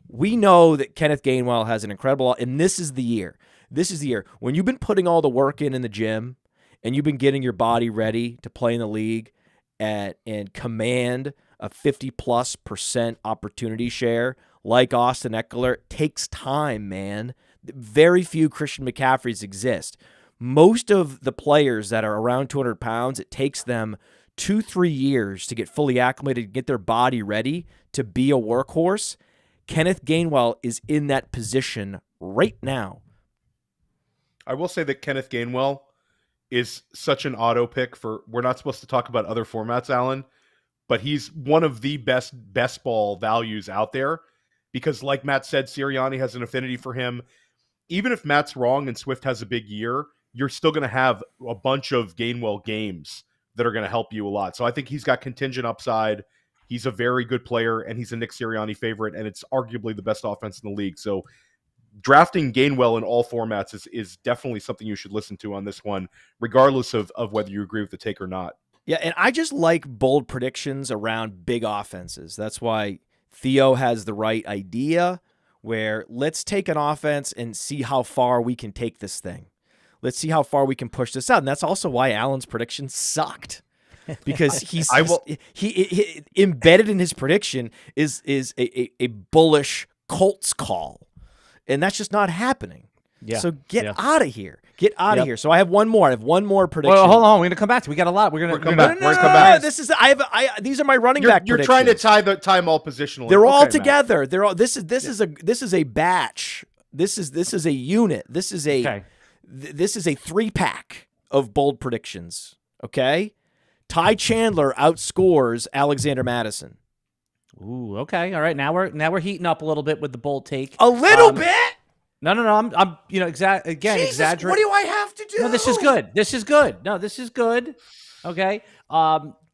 we know that Kenneth Gainwell has an incredible, and this is the year. This is the year when you've been putting all the work in the gym and you've been getting your body ready to play in the league and command a 50+% opportunity share like Austin Eckler. It takes time, man. Very few Christian McCaffreys exist. Most of the players that are around 200 pounds, it takes them 2-3 years to get fully acclimated, get their body ready to be a workhorse. Kenneth Gainwell is in that position right now. I will say that Kenneth Gainwell is such an auto pick for, we're not supposed to talk about other formats, Alan, but he's one of the best ball values out there because like Matt said, Sirianni has an affinity for him. Even if Matt's wrong and Swift has a big year, you're still going to have a bunch of Gainwell games that are going to help you a lot. So I think he's got contingent upside. He's a very good player, and he's a Nick Sirianni favorite, and it's arguably the best offense in the league. So drafting Gainwell in all formats is definitely something you should listen to on this one, regardless of whether you agree with the take or not. Yeah, and I just like bold predictions around big offenses. That's why Theo has the right idea, where let's take an offense and see how far we can take this thing. Let's see how far we can push this out. And that's also why Alan's prediction sucked. Because he embedded in his prediction is a bullish Colts call. And that's just not happening. Yeah. So get out of here. Get out of here. So I have one more. I have one more prediction. Well, hold on. We're gonna come back to. We got a lot. We're gonna come back. We're gonna come back. This is these are my running back. You're trying to tie them all positionally. They're all together. Matt. They're all. This is a batch. This is a unit. This is a 3-pack of bold predictions. Okay. Ty Chandler outscores Alexander Mattison. Ooh. Okay. All right. Now we're heating up a little bit with the bold take. A little bit. No. I'm exaggerating. What do I have to do? No, this is good. No, this is good. Okay.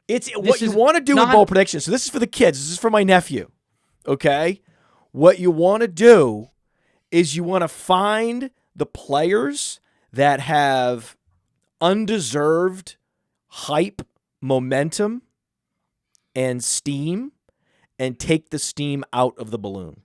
It's what you want to do with bold predictions. So this is for the kids. This is for my nephew. Okay. What you want to do is you want to find the players that have undeserved hype, momentum, and steam, and take the steam out of the balloon.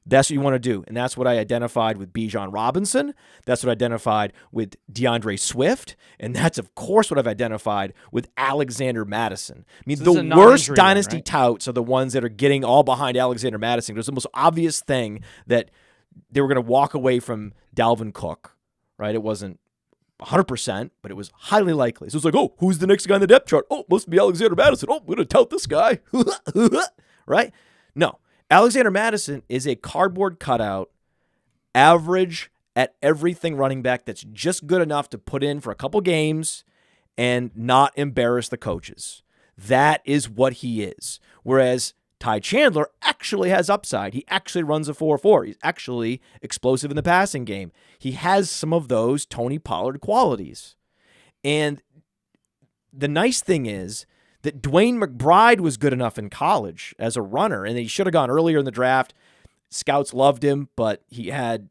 That's what you want to do. And that's what I identified with Bijan Robinson. That's what I identified with DeAndre Swift. And that's, of course, what I've identified with Alexander Mattison. I mean, so the worst dynasty touts are the ones that are getting all behind Alexander Mattison. It was the most obvious thing that they were going to walk away from Dalvin Cook, right? It wasn't 100%, but it was highly likely. So it's like, oh, who's the next guy on the depth chart? Oh, must be Alexander Mattison. Oh, I'm going to tout this guy. Right? No. Alexander Mattison is a cardboard cutout, average at everything running back that's just good enough to put in for a couple games and not embarrass the coaches. That is what he is. Whereas Ty Chandler actually has upside. He actually runs a 4.4. He's actually explosive in the passing game. He has some of those Tony Pollard qualities. And the nice thing is that Dwayne McBride was good enough in college as a runner, and he should have gone earlier in the draft. Scouts loved him, but he had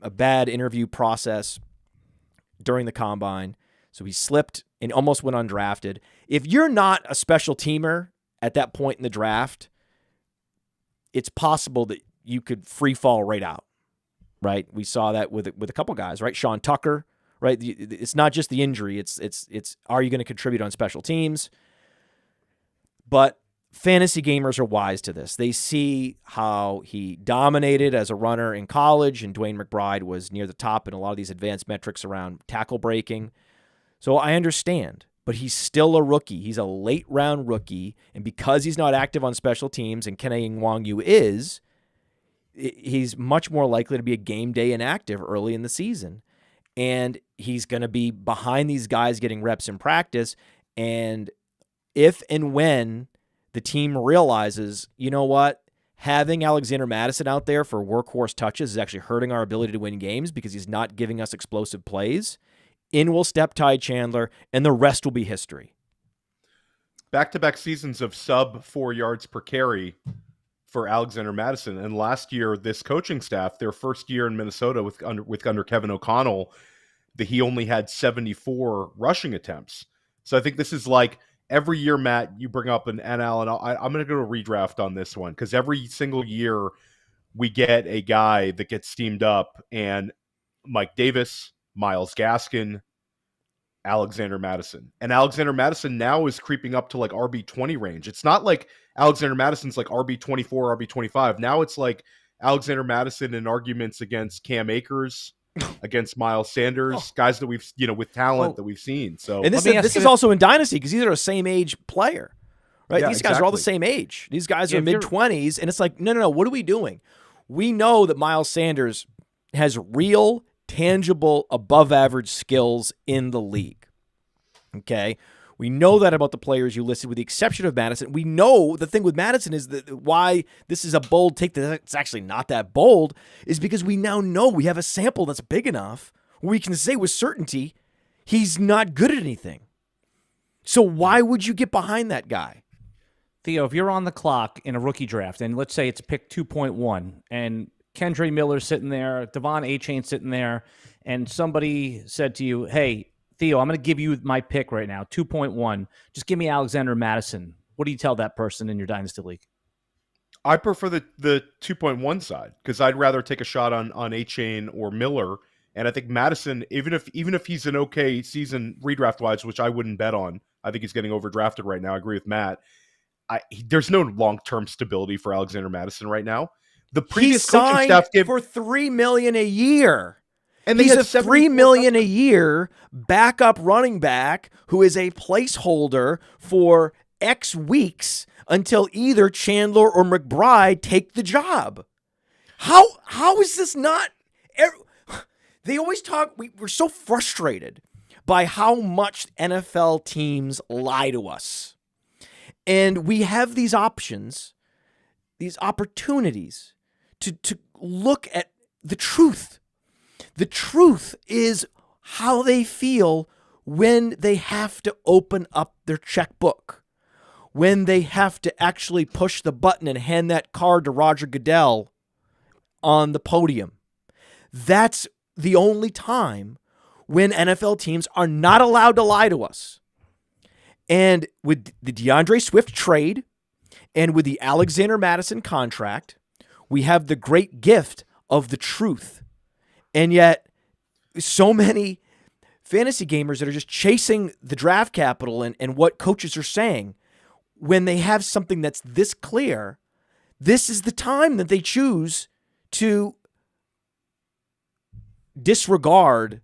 a bad interview process during the combine, so he slipped and almost went undrafted. If you're not a special teamer at that point in the draft, it's possible that you could free fall right out, right? We saw that with a couple guys, right? Sean Tucker, right? It's not just the injury. It's are you going to contribute on special teams? But fantasy gamers are wise to this. They see how he dominated as a runner in college, and Dwayne McBride was near the top in a lot of these advanced metrics around tackle breaking. So I understand, but he's still a rookie. He's a late-round rookie, and because he's not active on special teams, and Kenneth Nwangwu is, he's much more likely to be a game day inactive early in the season. And he's going to be behind these guys getting reps in practice, and if and when the team realizes, you know what, having Alexander Mattison out there for workhorse touches is actually hurting our ability to win games because he's not giving us explosive plays, in will step Ty Chandler, and the rest will be history. Back-to-back seasons of sub 4 yards per carry for Alexander Mattison. And last year, this coaching staff, their first year in Minnesota under Kevin O'Connell, he only had 74 rushing attempts. So I think this is like, every year, Matt, you bring up an NL, and I'm going to go to redraft on this one because every single year we get a guy that gets steamed up, and Mike Davis, Myles Gaskin, Alexander Mattison. And Alexander Mattison now is creeping up to like RB20 range. It's not like Alexander Madison's like RB24, RB25. Now it's like Alexander Mattison in arguments against Cam Akers, against Miles Sanders, guys that we've, with talent that we've seen. So, and this is also in Dynasty because these are a same age player, right? Yeah, these guys are all the same age. These guys are mid-20s, and it's like, no. What are we doing? We know that Miles Sanders has real, tangible, above-average skills in the league. Okay? We know that about the players you listed, with the exception of Mattison. We know the thing with Mattison is that why this is a bold take that it's actually not that bold is because we now know we have a sample that's big enough where we can say with certainty he's not good at anything. So why would you get behind that guy? Theo, if you're on the clock in a rookie draft, and let's say it's pick 2.1, and Kendre Miller's sitting there, Devon Achane sitting there, and somebody said to you, hey, Theo, I'm going to give you my pick right now, 2.1. Just give me Alexander Mattison. What do you tell that person in your Dynasty League? I prefer the 2.1 side because I'd rather take a shot on Achane or Miller. And I think Mattison, even if he's an okay season redraft-wise, which I wouldn't bet on, I think he's getting overdrafted right now. I agree with Matt. There's no long-term stability for Alexander Mattison right now. The He previous coaching signed staff gave for $3 million a year. and they He's had a $3 74 million a year backup running back who is a placeholder for X weeks until either Chandler or McBride take the job. How is this not? They always talk. We're so frustrated by how much NFL teams lie to us, and we have these options, these opportunities to look at the truth. The truth is how they feel when they have to open up their checkbook, when they have to actually push the button and hand that card to Roger Goodell on the podium. That's the only time when NFL teams are not allowed to lie to us. And with the DeAndre Swift trade and with the Alexander Mattison contract, we have the great gift of the truth. And yet, so many fantasy gamers that are just chasing the draft capital and what coaches are saying, when they have something that's this clear, this is the time that they choose to disregard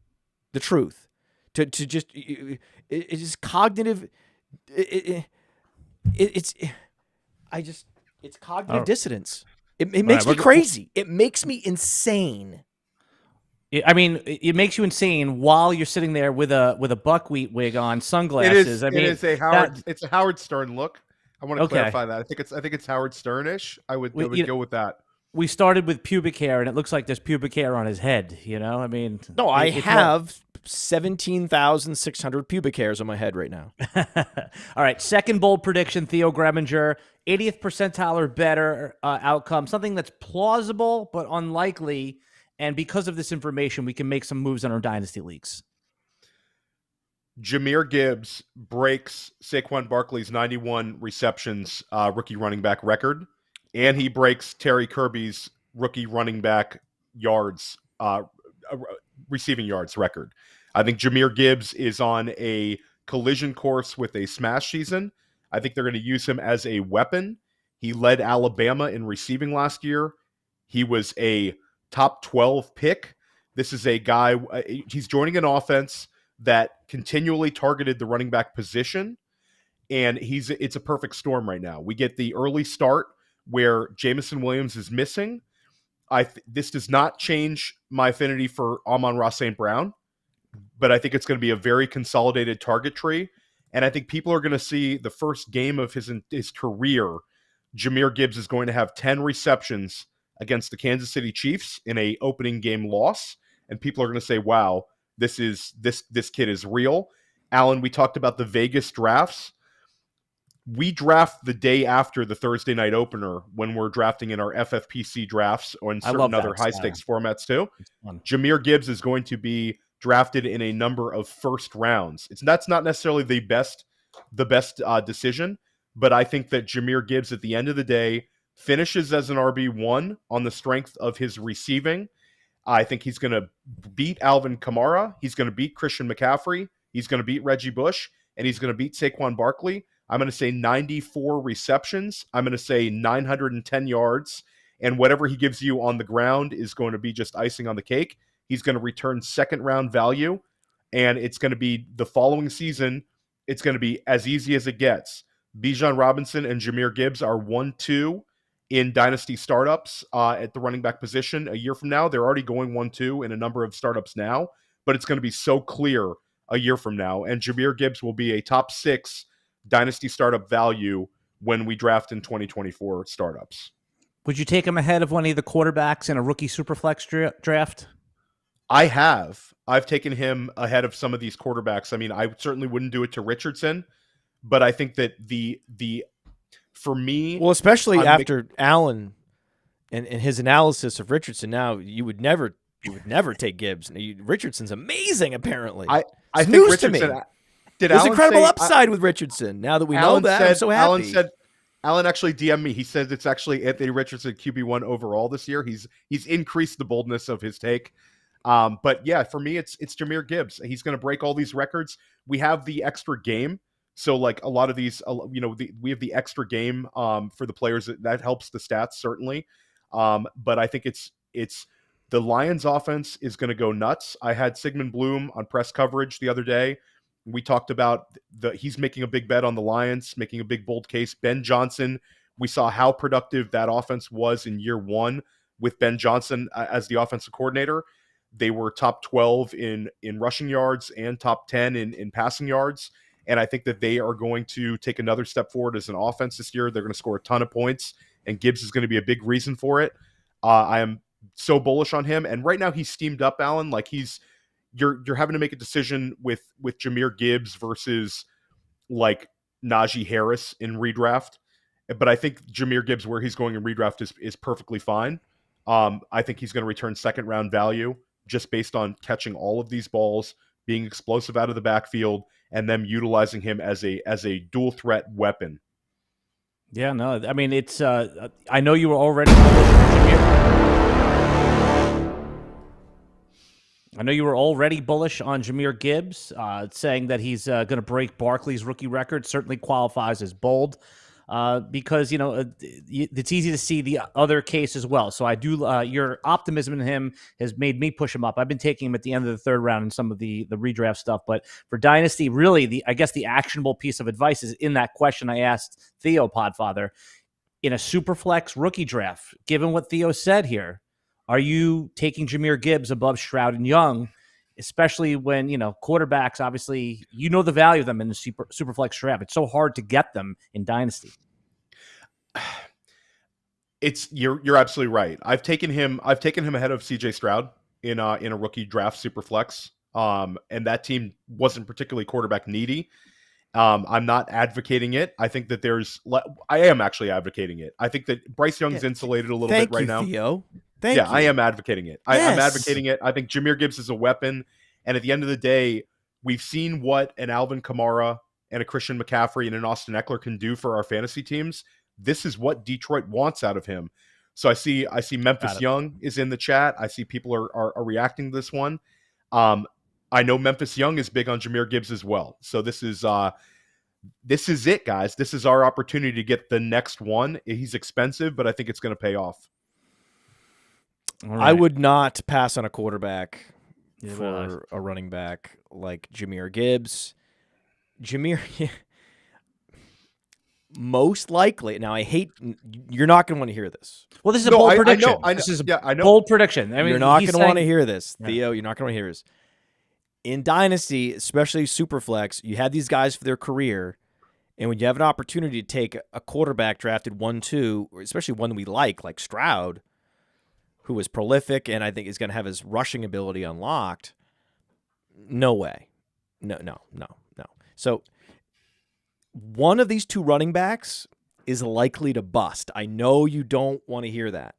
the truth, to just it is cognitive. It's cognitive dissonance. It makes me crazy. It makes me insane. I mean, it makes you insane while you're sitting there with a buckwheat wig on, sunglasses. It is a Howard Stern look. I want to clarify that. I think it's Howard Stern-ish. I would go with that. We started with pubic hair, and it looks like there's pubic hair on his head. You know, I mean, no, I have 17,600 pubic hairs on my head right now. All right, second bold prediction: Theo Gremminger, 80th percentile or better outcome, something that's plausible but unlikely. And because of this information, we can make some moves on our dynasty leagues. Jahmyr Gibbs breaks Saquon Barkley's 91 receptions rookie running back record, and he breaks Terry Kirby's rookie running back yards, receiving yards record. I think Jahmyr Gibbs is on a collision course with a smash season. I think they're going to use him as a weapon. He led Alabama in receiving last year. He was a top 12 pick. This is a guy, he's joining an offense that continually targeted the running back position, and it's a perfect storm right now. We get the early start where Jamison Williams is missing. This does not change my affinity for Amon-Ra St. Brown, but I think it's going to be a very consolidated target tree, and I think people are going to see the first game of his career. Jahmyr Gibbs is going to have 10 receptions against the Kansas City Chiefs in a opening game loss, and people are going to say, wow, this kid is real. Alan, we talked about the Vegas drafts. We draft the day after the Thursday night opener when we're drafting in our FFPC drafts or in certain other high-stakes formats too. Jahmyr Gibbs is going to be drafted in a number of first rounds. That's not necessarily the best decision, but I think that Jahmyr Gibbs at the end of the day finishes as an RB1 on the strength of his receiving. I think he's going to beat Alvin Kamara. He's going to beat Christian McCaffrey. He's going to beat Reggie Bush, and he's going to beat Saquon Barkley. I'm going to say 94 receptions. I'm going to say 910 yards, and whatever he gives you on the ground is going to be just icing on the cake. He's going to return second-round value, and it's going to be the following season. It's going to be as easy as it gets. Bijan Robinson and Jahmyr Gibbs are 1-2 in dynasty startups at the running back position. A year from now, they're already going 1-2 in a number of startups now, but it's going to be so clear a year from now. And Jahmyr Gibbs will be a top 6 dynasty startup value when we draft in 2024 startups. Would you take him ahead of any of the quarterbacks in a rookie superflex draft? I've taken him ahead of some of these quarterbacks. I mean, I certainly wouldn't do it to Richardson, but I think that for me, well, especially after Allen and his analysis of Richardson, now you would never take Gibbs. Richardson's amazing, apparently. I think Richardson. To me. There's incredible upside with Richardson. Now that we know that, I'm so happy. Alan actually DM'd me. He says it's actually Anthony Richardson QB1 overall this year. He's increased the boldness of his take. But yeah, for me, it's Jahmyr Gibbs. He's going to break all these records. We have the extra game. So like a lot of these, we have the extra game for the players that helps the stats certainly. But I think it's the Lions offense is going to go nuts. I had Sigmund Bloom on press coverage the other day. We talked about he's making a big bet on the Lions, making a big bold case. Ben Johnson, we saw how productive that offense was in year one with Ben Johnson as the offensive coordinator. They were top 12 in rushing yards and top 10 in passing yards. And I think that they are going to take another step forward as an offense this year. They're going to score a ton of points, and Gibbs is going to be a big reason for it. I am so bullish on him. And right now he's steamed up, Alan. Like you're having to make a decision with Jahmyr Gibbs versus like Najee Harris in redraft. But I think Jahmyr Gibbs, where he's going in redraft, is perfectly fine. I think he's going to return second round value just based on catching all of these balls, being explosive out of the backfield, and them utilizing him as a dual threat weapon. Yeah, no, I mean, it's I know you were already bullish on Jahmyr. I know you were already bullish on Jahmyr Gibbs, saying that he's going to break Barkley's rookie record. Certainly qualifies as bold because, it's easy to see the other case as well. So I do your optimism in him has made me push him up. I've been taking him at the end of the third round in some of the redraft stuff. But for Dynasty, really, I guess the actionable piece of advice is in that question I asked Theo, Podfather, in a Superflex rookie draft, given what Theo said here. Are you taking Jahmyr Gibbs above Stroud and Young, especially when, quarterbacks, obviously, the value of them in the Superflex draft. It's so hard to get them in Dynasty. You're absolutely right. I've taken him ahead of CJ Stroud in a rookie draft Superflex. And that team wasn't particularly quarterback needy. I'm not advocating it. I think that I am actually advocating it. I think that Bryce Young's insulated a little bit right now. Theo. I am advocating it. I'm advocating it. I think Jahmyr Gibbs is a weapon. And at the end of the day, we've seen what an Alvin Kamara and a Christian McCaffrey and an Austin Eckler can do for our fantasy teams. This is what Detroit wants out of him. So I see Memphis Young is in the chat. I see people are reacting to this one. I know Memphis Young is big on Jahmyr Gibbs as well. So this is it, guys. This is our opportunity to get the next one. He's expensive, but I think it's going to pay off. Right. I would not pass on a quarterback for a running back like Jahmyr Gibbs. Most likely. Now, you're not going to want to hear this. Well, this is a bold prediction. I know. This is a bold prediction. I mean, you're not going to want to hear this, Theo. You're not going to hear this. In Dynasty, especially Superflex, you had these guys for their career, and when you have an opportunity to take a quarterback drafted 1-2, or especially one we like Stroud, who is prolific and I think is going to have his rushing ability unlocked, no way. No. So one of these two running backs is likely to bust. I know you don't want to hear that.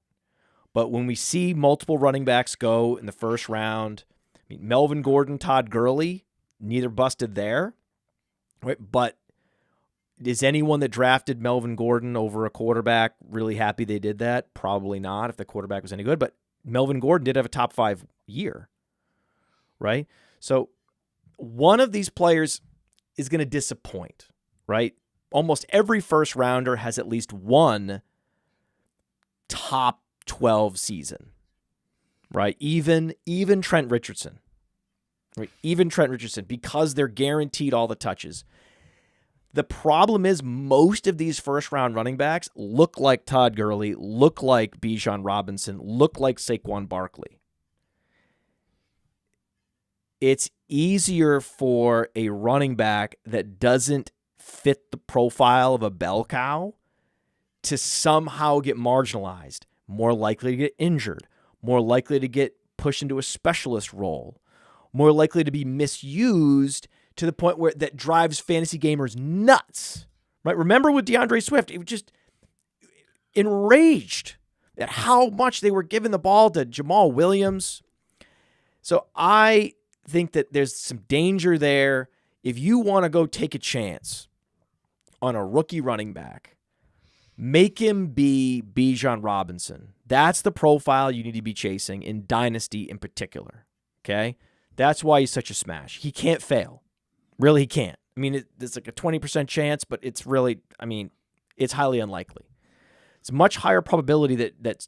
But when we see multiple running backs go in the first round, Melvin Gordon, Todd Gurley, neither busted there. Right? But is anyone that drafted Melvin Gordon over a quarterback really happy they did that? Probably not if the quarterback was any good. But Melvin Gordon did have a top 5 year, right? So one of these players is going to disappoint, right? Almost every first rounder has at least one top 12 season, right? Even Trent Richardson, right? Even Trent Richardson, because they're guaranteed all the touches. The problem is most of these first-round running backs look like Todd Gurley, look like Bijan Robinson, look like Saquon Barkley. It's easier for a running back that doesn't fit the profile of a bell cow to somehow get marginalized, more likely to get injured, more likely to get pushed into a specialist role, more likely to be misused to the point where that drives fantasy gamers nuts, right? Remember with DeAndre Swift, it was just enraged at how much they were giving the ball to Jamal Williams. So I think that there's some danger there. If you want to go take a chance on a rookie running back, make him be Bijan Robinson. That's the profile you need to be chasing in Dynasty in particular, okay? That's why he's such a smash. He can't fail. Really, he can't. I mean, there's like a 20% chance, but it's really, it's highly unlikely. It's a much higher probability that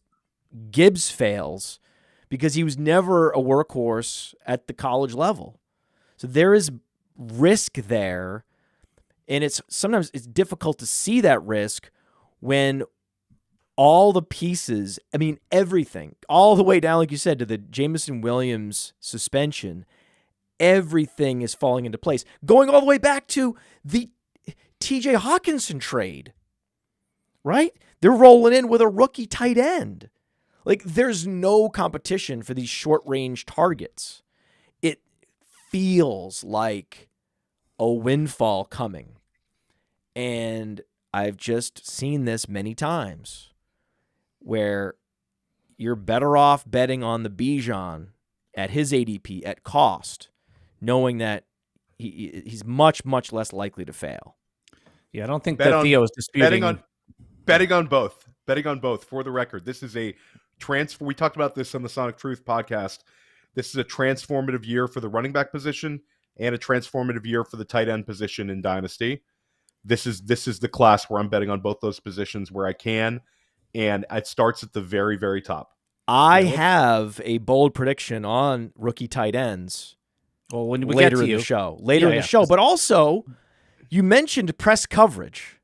Gibbs fails because he was never a workhorse at the college level. So there is risk there, and sometimes it's difficult to see that risk when all the pieces, I mean, everything, all the way down, like you said, to the Jameson Williams suspension, everything is falling into place. Going all the way back to the TJ Hawkinson trade, right? They're rolling in with a rookie tight end. Like, there's no competition for these short-range targets. It feels like a windfall coming. And I've just seen this many times where you're better off betting on the Bijan at his ADP at cost, knowing that he's much, much less likely to fail. Yeah, I don't think that Theo is disputing. Betting on both. Betting on both. For the record, this is a transfer. We talked about this on the Sonic Truth podcast. This is a transformative year for the running back position and a transformative year for the tight end position in Dynasty. This is the class where I'm betting on both those positions where I can, and it starts at the very, very top. I have a bold prediction on rookie tight ends. Well, when we later get to in you. the show, later in the show, but also you mentioned press coverage.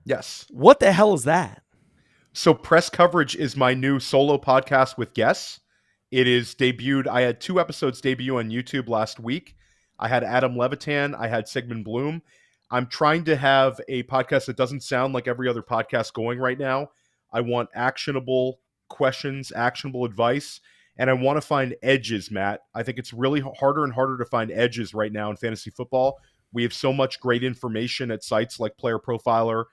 Yes. What the hell is that? So Press Coverage is my new solo podcast with guests. It is debuted. I had 2 episodes debut on YouTube last week. I had Adam Levitan. I had Sigmund Bloom. I'm trying to have a podcast that doesn't sound like every other podcast going right now. I want actionable questions, actionable advice, and I want to find edges, Matt. I think it's really harder and harder to find edges right now in fantasy football. We have so much great information at sites like PlayerProfiler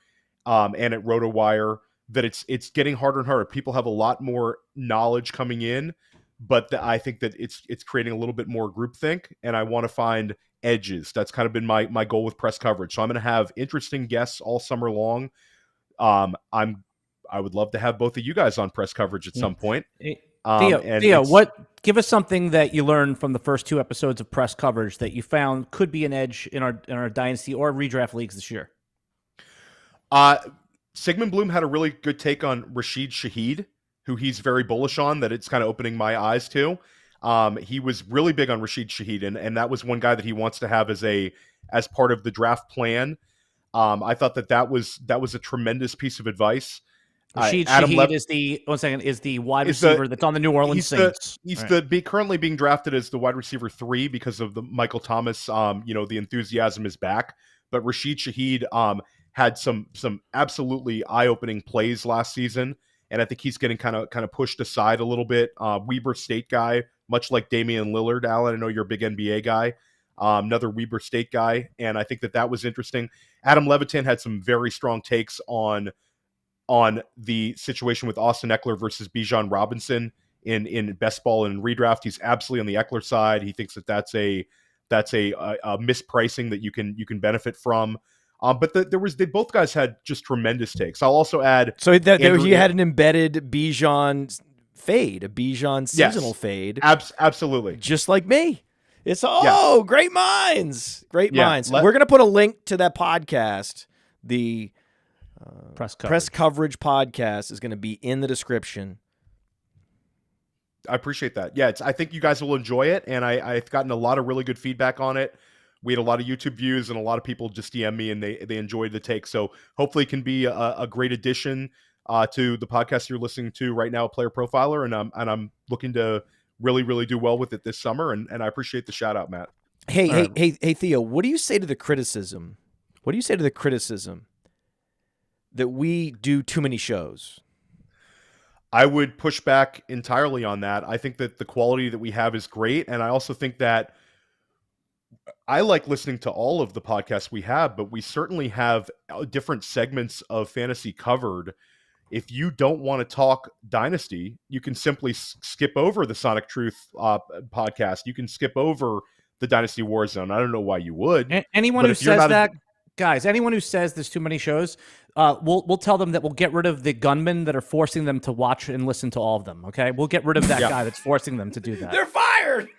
and at RotoWire that it's getting harder and harder. People have a lot more knowledge coming in, but I think that it's creating a little bit more groupthink, and I want to find edges. That's kind of been my goal with Press Coverage. So I'm going to have interesting guests all summer long. I would love to have both of you guys on Press Coverage at some point. Theo, give us something that you learned from the first 2 episodes of Press Coverage that you found could be an edge in our Dynasty or redraft leagues this year. Sigmund Bloom had a really good take on Rashid Shaheed, who he's very bullish on, that it's kind of opening my eyes to. He was really big on Rashid Shaheed, and that was one guy that he wants to have as part of the draft plan. I thought that was a tremendous piece of advice. Rashid Shaheed is the wide receiver that's on the New Orleans Saints. He's currently being drafted as the wide receiver 3 because of the Michael Thomas. The enthusiasm is back, but Rashid Shaheed had some absolutely eye-opening plays last season, and I think he's getting kind of pushed aside a little bit. Weber State guy, much like Damian Lillard. Alan, I know you're a big NBA guy. Another Weber State guy, and I think that was interesting. Adam Levitan had some very strong takes on the situation with Austin Eckler versus Bijan Robinson in best ball and redraft. He's absolutely on the Eckler side. He thinks that's a mispricing that you can benefit from. But both guys had just tremendous takes. I'll also add, so that he had an embedded Bijan fade, a Bijan seasonal fade. Absolutely, just like me. It's great minds, great minds. We're gonna put a link to that podcast. The press coverage podcast is going to be in the description. I appreciate that. Yeah, I think you guys will enjoy it, and I've gotten a lot of really good feedback on it. We had a lot of YouTube views, and a lot of people just DM me, and they enjoyed the take. So hopefully it can be a great addition to the podcast you're listening to right now, Player Profiler, and I'm looking to really, really do well with it this summer, and I appreciate the shout out, Matt. Hey, Theo, what do you say to the criticism? That we do too many shows? I would push back entirely on that. I think that the quality that we have is great, and I also think that I like listening to all of the podcasts we have, but we certainly have different segments of fantasy covered. If you don't want to talk Dynasty, you can simply skip over the Sonic Truth podcast. You can skip over the Dynasty Warzone. I don't know why you would. Anyone who says that, guys, anyone who says there's too many shows, we'll tell them that we'll get rid of the gunmen that are forcing them to watch and listen to all of them. Okay, we'll get rid of that guy that's forcing them to do that. They're fired.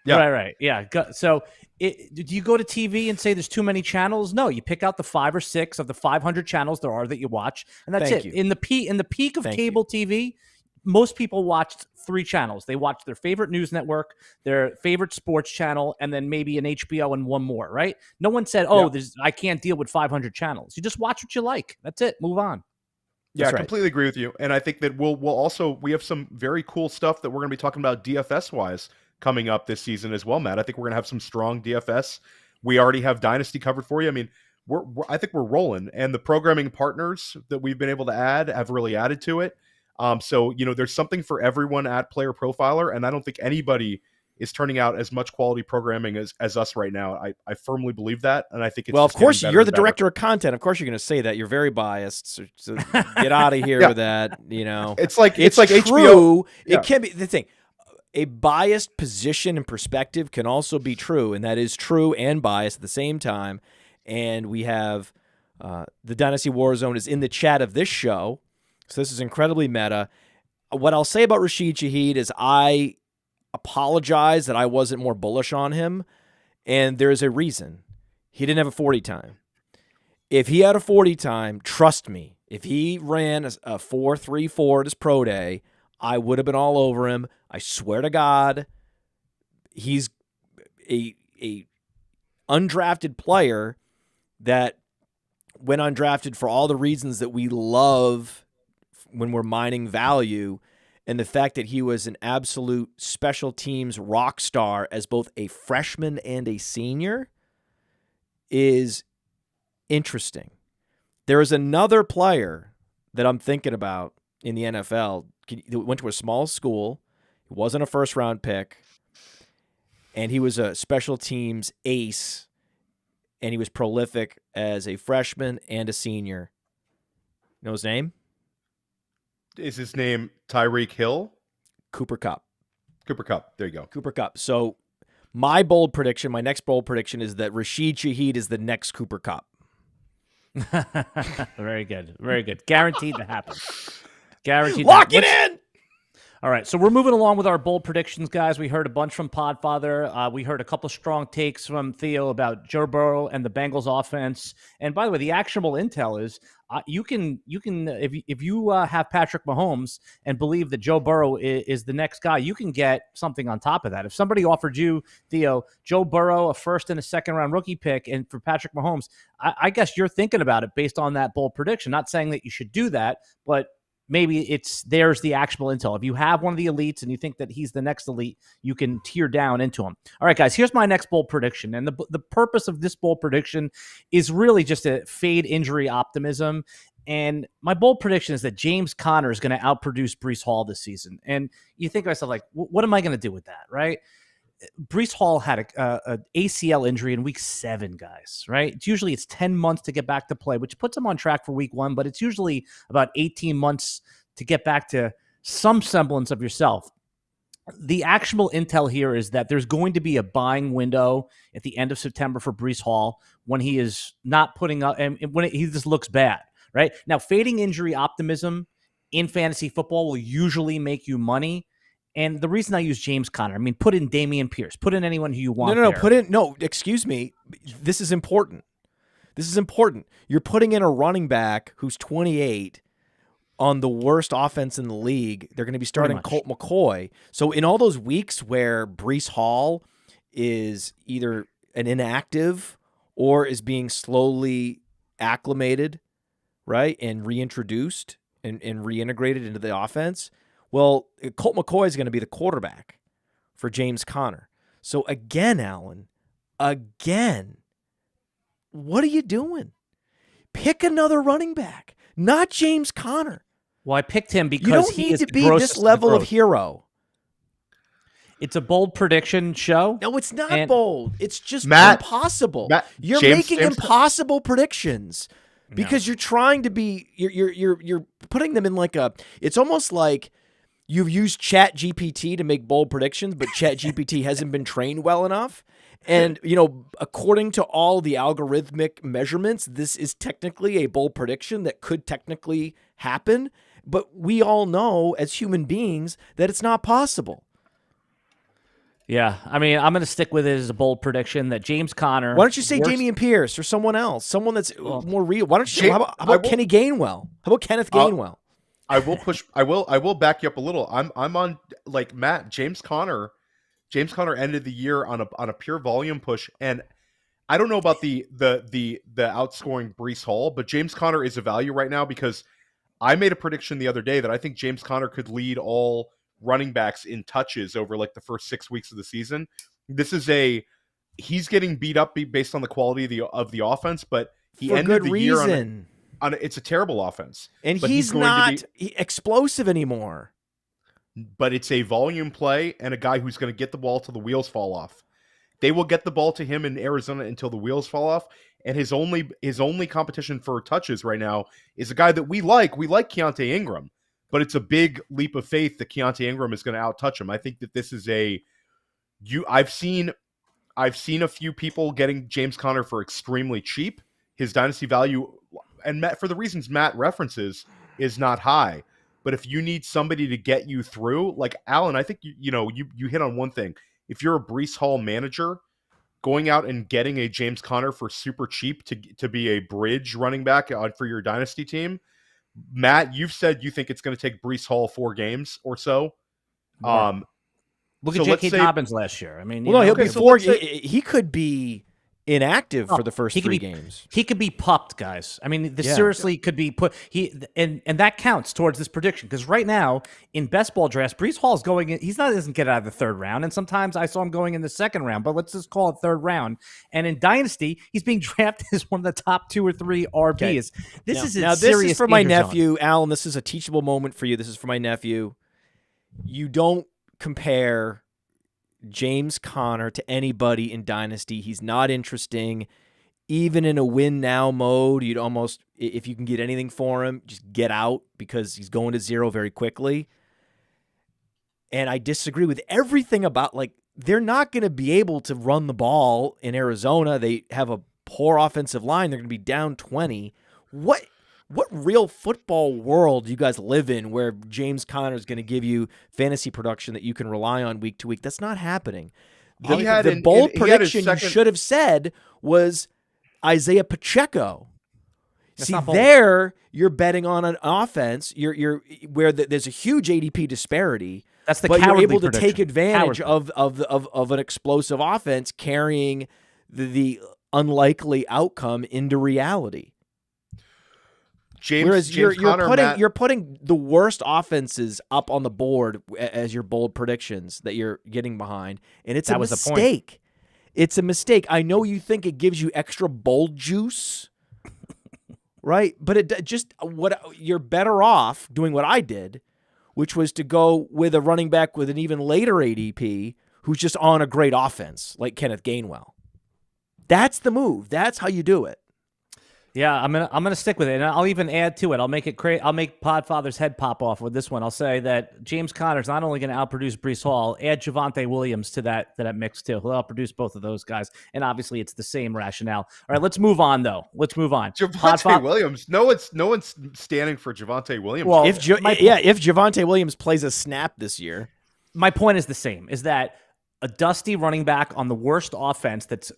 Yeah, right. Yeah. So, do you go to TV and say there's too many channels? No, you pick out the 5 or 6 of the 500 channels there are that you watch, and that's it. In the peak of cable TV, most people watched 3 channels. They watched their favorite news network, their favorite sports channel, and then maybe an HBO and one more, right? No one said, I can't deal with 500 channels. You just watch what you like. That's it. Move on. Yeah, I completely agree with you. And I think that we have some very cool stuff that we're going to be talking about DFS-wise coming up this season as well, Matt. I think we're going to have some strong DFS. We already have Dynasty covered for you. I mean, I think we're rolling. And the programming partners that we've been able to add have really added to it. So, there's something for everyone at Player Profiler, and I don't think anybody is turning out as much quality programming as us right now. I firmly believe that, and I think it's well. Of course, you're the director of content. Of course, you're going to say that. You're very biased. So get out of here with that. It's like true. HBO. It can be the thing. A biased position and perspective can also be true, and that is true and biased at the same time. And we have the Dynasty Warzone is in the chat of this show. So this is incredibly meta. What I'll say about Rashid Shaheed is I apologize that I wasn't more bullish on him, and there's a reason. He didn't have a 40 time. If he had a 40 time, trust me, if he ran a 4.34 at his pro day, I would have been all over him. I swear to God, he's a undrafted player that went undrafted for all the reasons that we love when we're mining value, and the fact that he was an absolute special teams rock star as both a freshman and a senior is interesting. There is another player that I'm thinking about in the NFL. He went to a small school. He wasn't a first-round pick, and he was a special teams ace, and he was prolific as a freshman and a senior. You know his name? Is his name Tyreek Hill? Cooper Kupp. Cooper Kupp. There you go. Cooper Kupp. So my next bold prediction is that Rashid Shaheed is the next Cooper Kupp. Very good. Very good. Guaranteed to happen. Guaranteed. Lock it in! All right, so we're moving along with our bold predictions, guys. We heard a bunch from Podfather. We heard a couple strong takes from Theo about Joe Burrow and the Bengals offense. And by the way, the actionable intel is you can if you have Patrick Mahomes and believe that Joe Burrow is the next guy, you can get something on top of that. If somebody offered you, Theo, Joe Burrow, a first and a second round rookie pick, and for Patrick Mahomes, I guess you're thinking about it based on that bold prediction. Not saying that you should do that, but maybe there's the actionable intel. If you have one of the elites and you think that he's the next elite, you can tier down into him. All right, guys, here's my next bold prediction. And the purpose of this bold prediction is really just a fade injury optimism. And my bold prediction is that James Conner is going to outproduce Breece Hall this season. And you think to yourself, like, what am I going to do with that, right? Breece Hall had a ACL injury in week 7, guys, right? It's 10 months to get back to play, which puts him on track for week 1, but it's usually about 18 months to get back to some semblance of yourself. The actionable intel here is that there's going to be a buying window at the end of September for Breece Hall when he is not putting up and when he just looks bad, right? Now, fading injury optimism in fantasy football will usually make you money. And the reason I use James Conner, put in Dameon Pierce, put in anyone who you want. Excuse me. This is important. You're putting in a running back who's 28 on the worst offense in the league. They're going to be starting Colt McCoy. So in all those weeks where Breece Hall is either an inactive or is being slowly acclimated, right, and reintroduced and reintegrated into the offense, well, Colt McCoy is going to be the quarterback for James Conner. So again, Alan, what are you doing? Pick another running back, not James Conner. Well, I picked him because you don't need to be this level of hero. It's a bold prediction show. No, it's not bold. It's just impossible. You're making impossible predictions because you're trying to be. You're putting them in like a. It's almost like you've used ChatGPT to make bold predictions, but ChatGPT hasn't been trained well enough. And, according to all the algorithmic measurements, this is technically a bold prediction that could technically happen. But we all know as human beings that it's not possible. Yeah, I'm going to stick with it as a bold prediction that James Conner. Why don't you say Dameon Pierce or someone else? Someone that's more real. Why don't you? How about Kenny Gainwell? How about Kenneth Gainwell? I will push. I will back you up a little. I'm on like Matt. James Conner ended the year on a pure volume push, and I don't know about the outscoring Breece Hall, but James Conner is a value right now because I made a prediction the other day that I think James Conner could lead all running backs in touches over like the first 6 weeks of the season. He's getting beat up based on the quality of the offense, but he For ended good the year reason. It's a terrible offense. And but he's not explosive anymore. But it's a volume play and a guy who's going to get the ball till the wheels fall off. They will get the ball to him in Arizona until the wheels fall off. And his only competition for touches right now is a guy that we like. We like Keontae Ingram, but it's a big leap of faith that Keontae Ingram is going to outtouch him. I think that this is I've seen a few people getting James Conner for extremely cheap. His dynasty value, and for the reasons Matt references, is not high. But if you need somebody to get you through, like Alan, I think you hit on one thing. If you're a Breece Hall manager, going out and getting a James Conner for super cheap to be a bridge running back for your dynasty team, Matt, you've said you think it's going to take Breece Hall 4 games or so. Look at J.K. Dobbins last year. I mean, he could be inactive for the first 3 games. He could be pupped, guys. I mean, this seriously could be put. And that counts towards this prediction because right now in best ball drafts, Breece Hall is going in. Doesn't get out of the 3rd round, and sometimes I saw him going in the 2nd round. But let's just call it 3rd round. And in dynasty, he's being drafted as one of the top 2 or 3 RBs. Okay. This is for my nephew, Alan. This is a teachable moment for you. This is for my nephew. You don't compare James Conner to anybody in Dynasty. He's not interesting. Even in a win now mode, you'd almost, if you can get anything for him, just get out because he's going to 0 very quickly. And I disagree with everything about, like, they're not going to be able to run the ball in Arizona. They have a poor offensive line. They're going to be down 20. What real football world do you guys live in where James Conner is going to give you fantasy production that you can rely on week to week? That's not happening. The bold prediction you should have said was Isaiah Pacheco. There you're betting on an offense. You're where there's a huge ADP disparity. That's the but you're able to prediction. take advantage of an explosive offense carrying the unlikely outcome into reality. Whereas you're putting the worst offenses up on the board as your bold predictions that you're getting behind, and it's a mistake. It's a mistake. I know you think it gives you extra bold juice, right? But you're better off doing what I did, which was to go with a running back with an even later ADP who's just on a great offense, like Kenneth Gainwell. That's the move. That's how you do it. Yeah, I'm gonna stick with it, and I'll even add to it. I'll make it I'll make Podfather's head pop off with this one. I'll say that James Conner's not only going to outproduce Breece Hall, add Javonte Williams to that mix too. He'll outproduce both of those guys, and obviously it's the same rationale. All right, let's move on though. Javonte Williams. No one's standing for Javonte Williams. Well, if Javonte Williams plays a snap this year, my point is the same: is that a dusty running back on the worst offense that's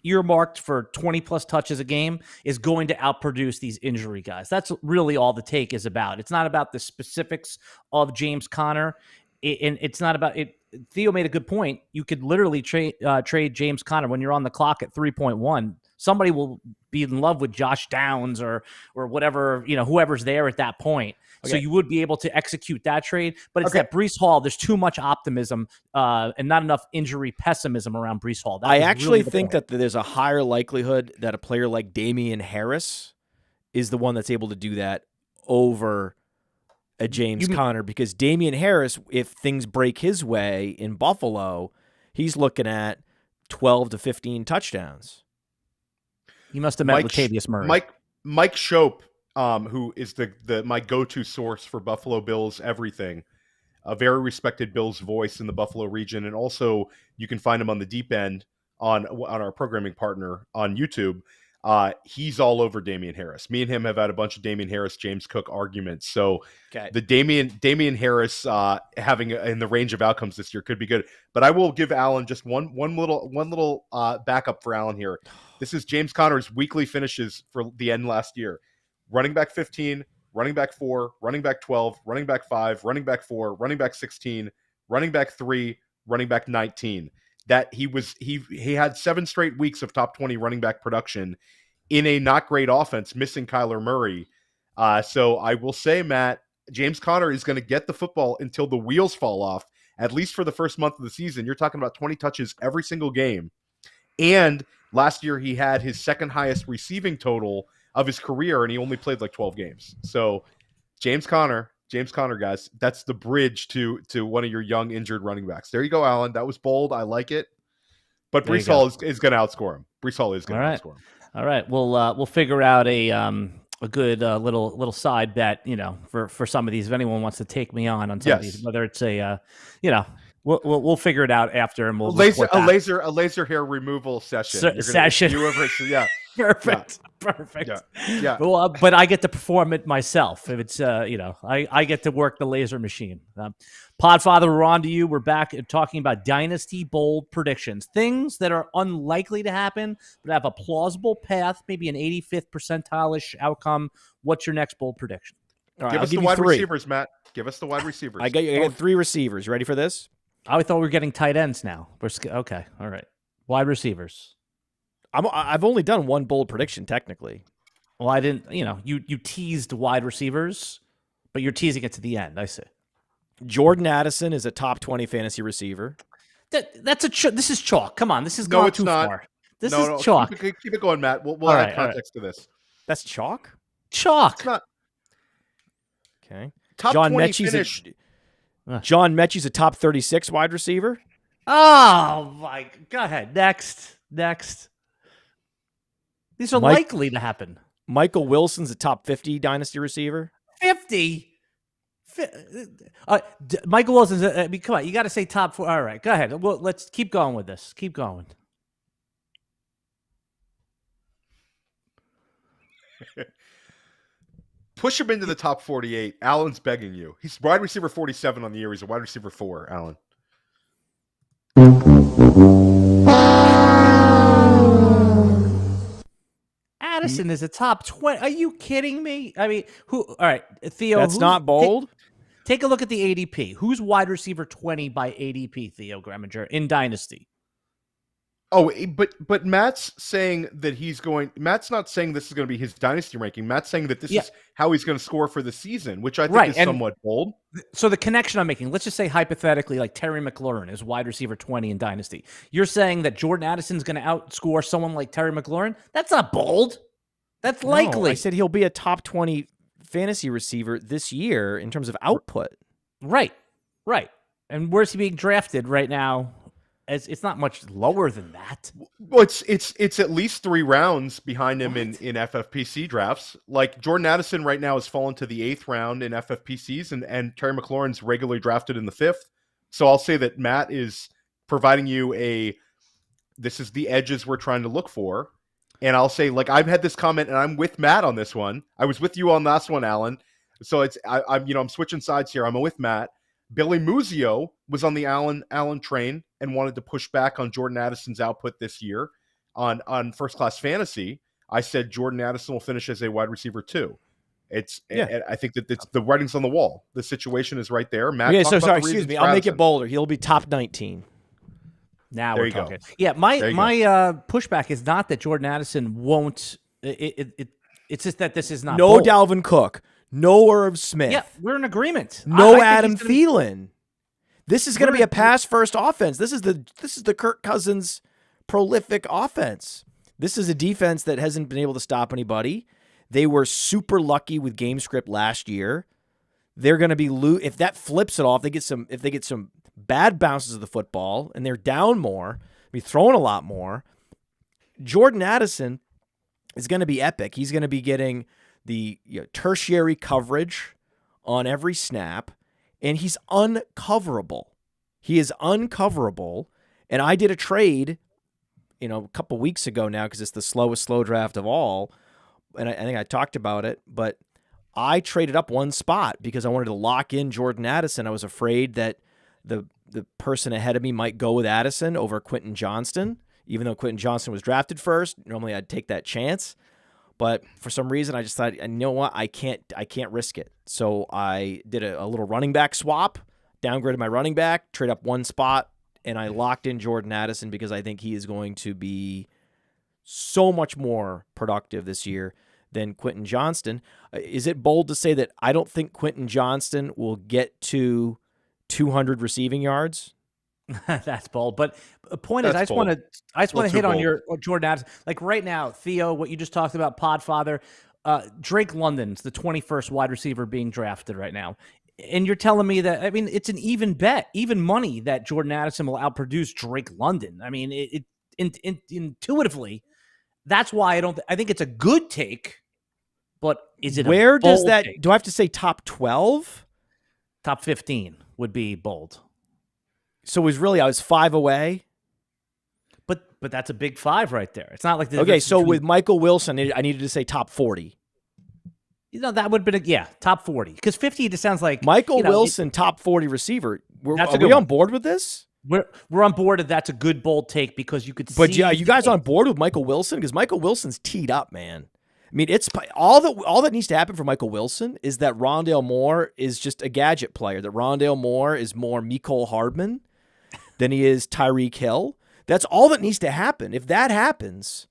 earmarked for 20-plus touches a game is going to outproduce these injury guys. That's really all the take is about. It's not about the specifics of James Conner, and it's not about it. Theo made a good point. You could literally trade James Conner when you're on the clock at 3.1. Somebody will be in love with Josh Downs or whatever, whoever's there at that point. Okay. So you would be able to execute that trade. But it's that Breece Hall, there's too much optimism and not enough injury pessimism around Breece Hall. I actually think that there's a higher likelihood that a player like Damian Harris is the one that's able to do that over a James Conner, because Damian Harris, if things break his way in Buffalo, he's looking at 12 to 15 touchdowns. You must have met Latavius Murray. Mike Shope, who is my go-to source for Buffalo Bills everything, a very respected Bills voice in the Buffalo region, and also you can find him on the deep end on our programming partner on YouTube. He's all over Damian Harris. Me and him have had a bunch of Damian Harris, James Cook arguments. So the Damian Harris having in the range of outcomes this year could be good. But I will give Alan just one little backup for Alan here. This is James Conner's weekly finishes for the end last year. Running back 15, running back 4, running back 12, running back 5, running back 4, running back 16, running back 3, running back 19. That he had 7 straight weeks of top 20 running back production in a not great offense, missing Kyler Murray. So I will say, Matt, James Conner is going to get the football until the wheels fall off, at least for the first month of the season. You're talking about 20 touches every single game. And last year he had his second highest receiving total of his career, and he only played like 12 games. So James Conner, guys, that's the bridge to one of your young injured running backs. There you go, Alan. That was bold. I like it. But Breece Hall is going to outscore him. Breece Hall is going to outscore him. All right, we'll figure out a good little side bet, for some of these. If anyone wants to take me on some of these, whether it's we'll figure it out after, and we'll a laser hair removal session. Perfect. Yeah. Well, but I get to perform it myself. If it's I get to work the laser machine. Podfather, we're on to you. We're back talking about Dynasty bold predictions. Things that are unlikely to happen, but have a plausible path, maybe an 85th percentile-ish outcome. What's your next bold prediction? All right, Give us the wide receivers, Matt. Give us the wide receivers. I got 3 receivers. Ready for this? I thought we were getting tight ends now. Okay. All right. Wide receivers. I've only done 1 bold prediction, technically. Well, I didn't, you teased wide receivers, but you're teasing it to the end. I see. Jordan Addison is a top 20 fantasy receiver. This is chalk. Come on, this is going too far. This is chalk. Keep it going, Matt. We'll add context to this. That's chalk? Chalk. It's not. Okay. Top John 20 Mechie's finish. John Mechie's a top 36 wide receiver. Oh, my. Go ahead. Next. These are likely to happen. Michael Wilson's a top 50 dynasty receiver. 50? Michael Wilson's, come on, you got to say top 4. All right, go ahead. Well, let's keep going with this. Keep going. Push him into the top 48. Allen's begging you. He's wide receiver 47 on the year. He's a wide receiver 4, Allen. Addison is a top 20. Are you kidding me? I mean, who? All right, Theo. That's not bold. Take a look at the ADP. Who's wide receiver 20 by ADP, Theo Gremminger, in Dynasty? Oh, but Matt's saying that Matt's not saying this is going to be his Dynasty ranking. Matt's saying that this is how he's going to score for the season, which I think is somewhat bold. So the connection I'm making, let's just say hypothetically, like Terry McLaurin is wide receiver 20 in Dynasty. You're saying that Jordan Addison's going to outscore someone like Terry McLaurin? That's not bold. That's likely. I said he'll be a top 20 fantasy receiver this year in terms of output. Right. And where's he being drafted right now? It's not much lower than that. Well, it's at least 3 rounds behind him in FFPC drafts. Like Jordan Addison right now has fallen to the 8th round in FFPCs, and Terry McLaurin's regularly drafted in the 5th. So I'll say that Matt is providing you this is the edges we're trying to look for. And I'll say, like, I've had this comment, and I'm with Matt on this one. I was with you on last one, Alan. So I'm switching sides here. I'm with Matt. Billy Muzio was on the Allen train and wanted to push back on Jordan Addison's output this year on First Class Fantasy. I said Jordan Addison will finish as a wide receiver 2. I think that it's the writing's on the wall. The situation is right there. Matt. Okay, so sorry, excuse me. I'll make it bolder. He'll be top 19. Now there we're you talking. Go. Yeah, my pushback is not that Jordan Addison won't. It's just that this is not. No bold. Dalvin Cook. No Irv Smith. Yeah, we're in agreement. No Adam Thielen. This is going to be a pass-first offense. This is the Kirk Cousins prolific offense. This is a defense that hasn't been able to stop anybody. They were super lucky with game script last year. They're going to be if that flips it off. If they get some bad bounces of the football and they're down more, be throwing a lot more. Jordan Addison is going to be epic. He's going to be getting the tertiary coverage on every snap, and he's uncoverable. He is uncoverable. And I did a trade, a couple weeks ago now because it's the slowest slow draft of all, and I think I talked about it, but I traded up 1 spot because I wanted to lock in Jordan Addison. I was afraid that the person ahead of me might go with Addison over Quentin Johnston, even though Quentin Johnston was drafted first. Normally I'd take that chance. But for some reason, I just thought, you know what, I can't risk it. So I did a little running back swap, downgraded my running back, trade up one spot, and I locked in Jordan Addison because I think he is going to be so much more productive this year than Quentin Johnston. Is it bold to say that I don't think Quentin Johnston will get to 200 receiving yards? That's bold. But the point is, I just want to hit on your Jordan Addison. Like right now, Theo, what you just talked about, Podfather, Drake London's the 21st wide receiver being drafted right now. And you're telling me that, I mean, it's an even bet, even money that Jordan Addison will outproduce Drake London. I mean, intuitively, that's why I think it's a good take, but is it where does that take? Do I have to say top 12? Top 15 would be bold. So I was 5 away. But that's a big 5 right there. It's not like okay. So with Michael Wilson, I needed to say top 40. That would have been top 40 because 50 just sounds like Michael Wilson, top 40 receiver. Are we on board with this? We're on board. That's a good bold take because you could. But yeah, you guys on board with Michael Wilson because Michael Wilson's teed up, man. I mean, it's all that needs to happen for Michael Wilson is that Rondale Moore is just a gadget player. That Rondale Moore is more Mecole Hardman than he is Tyreek Hill. That's all that needs to happen. If that happens,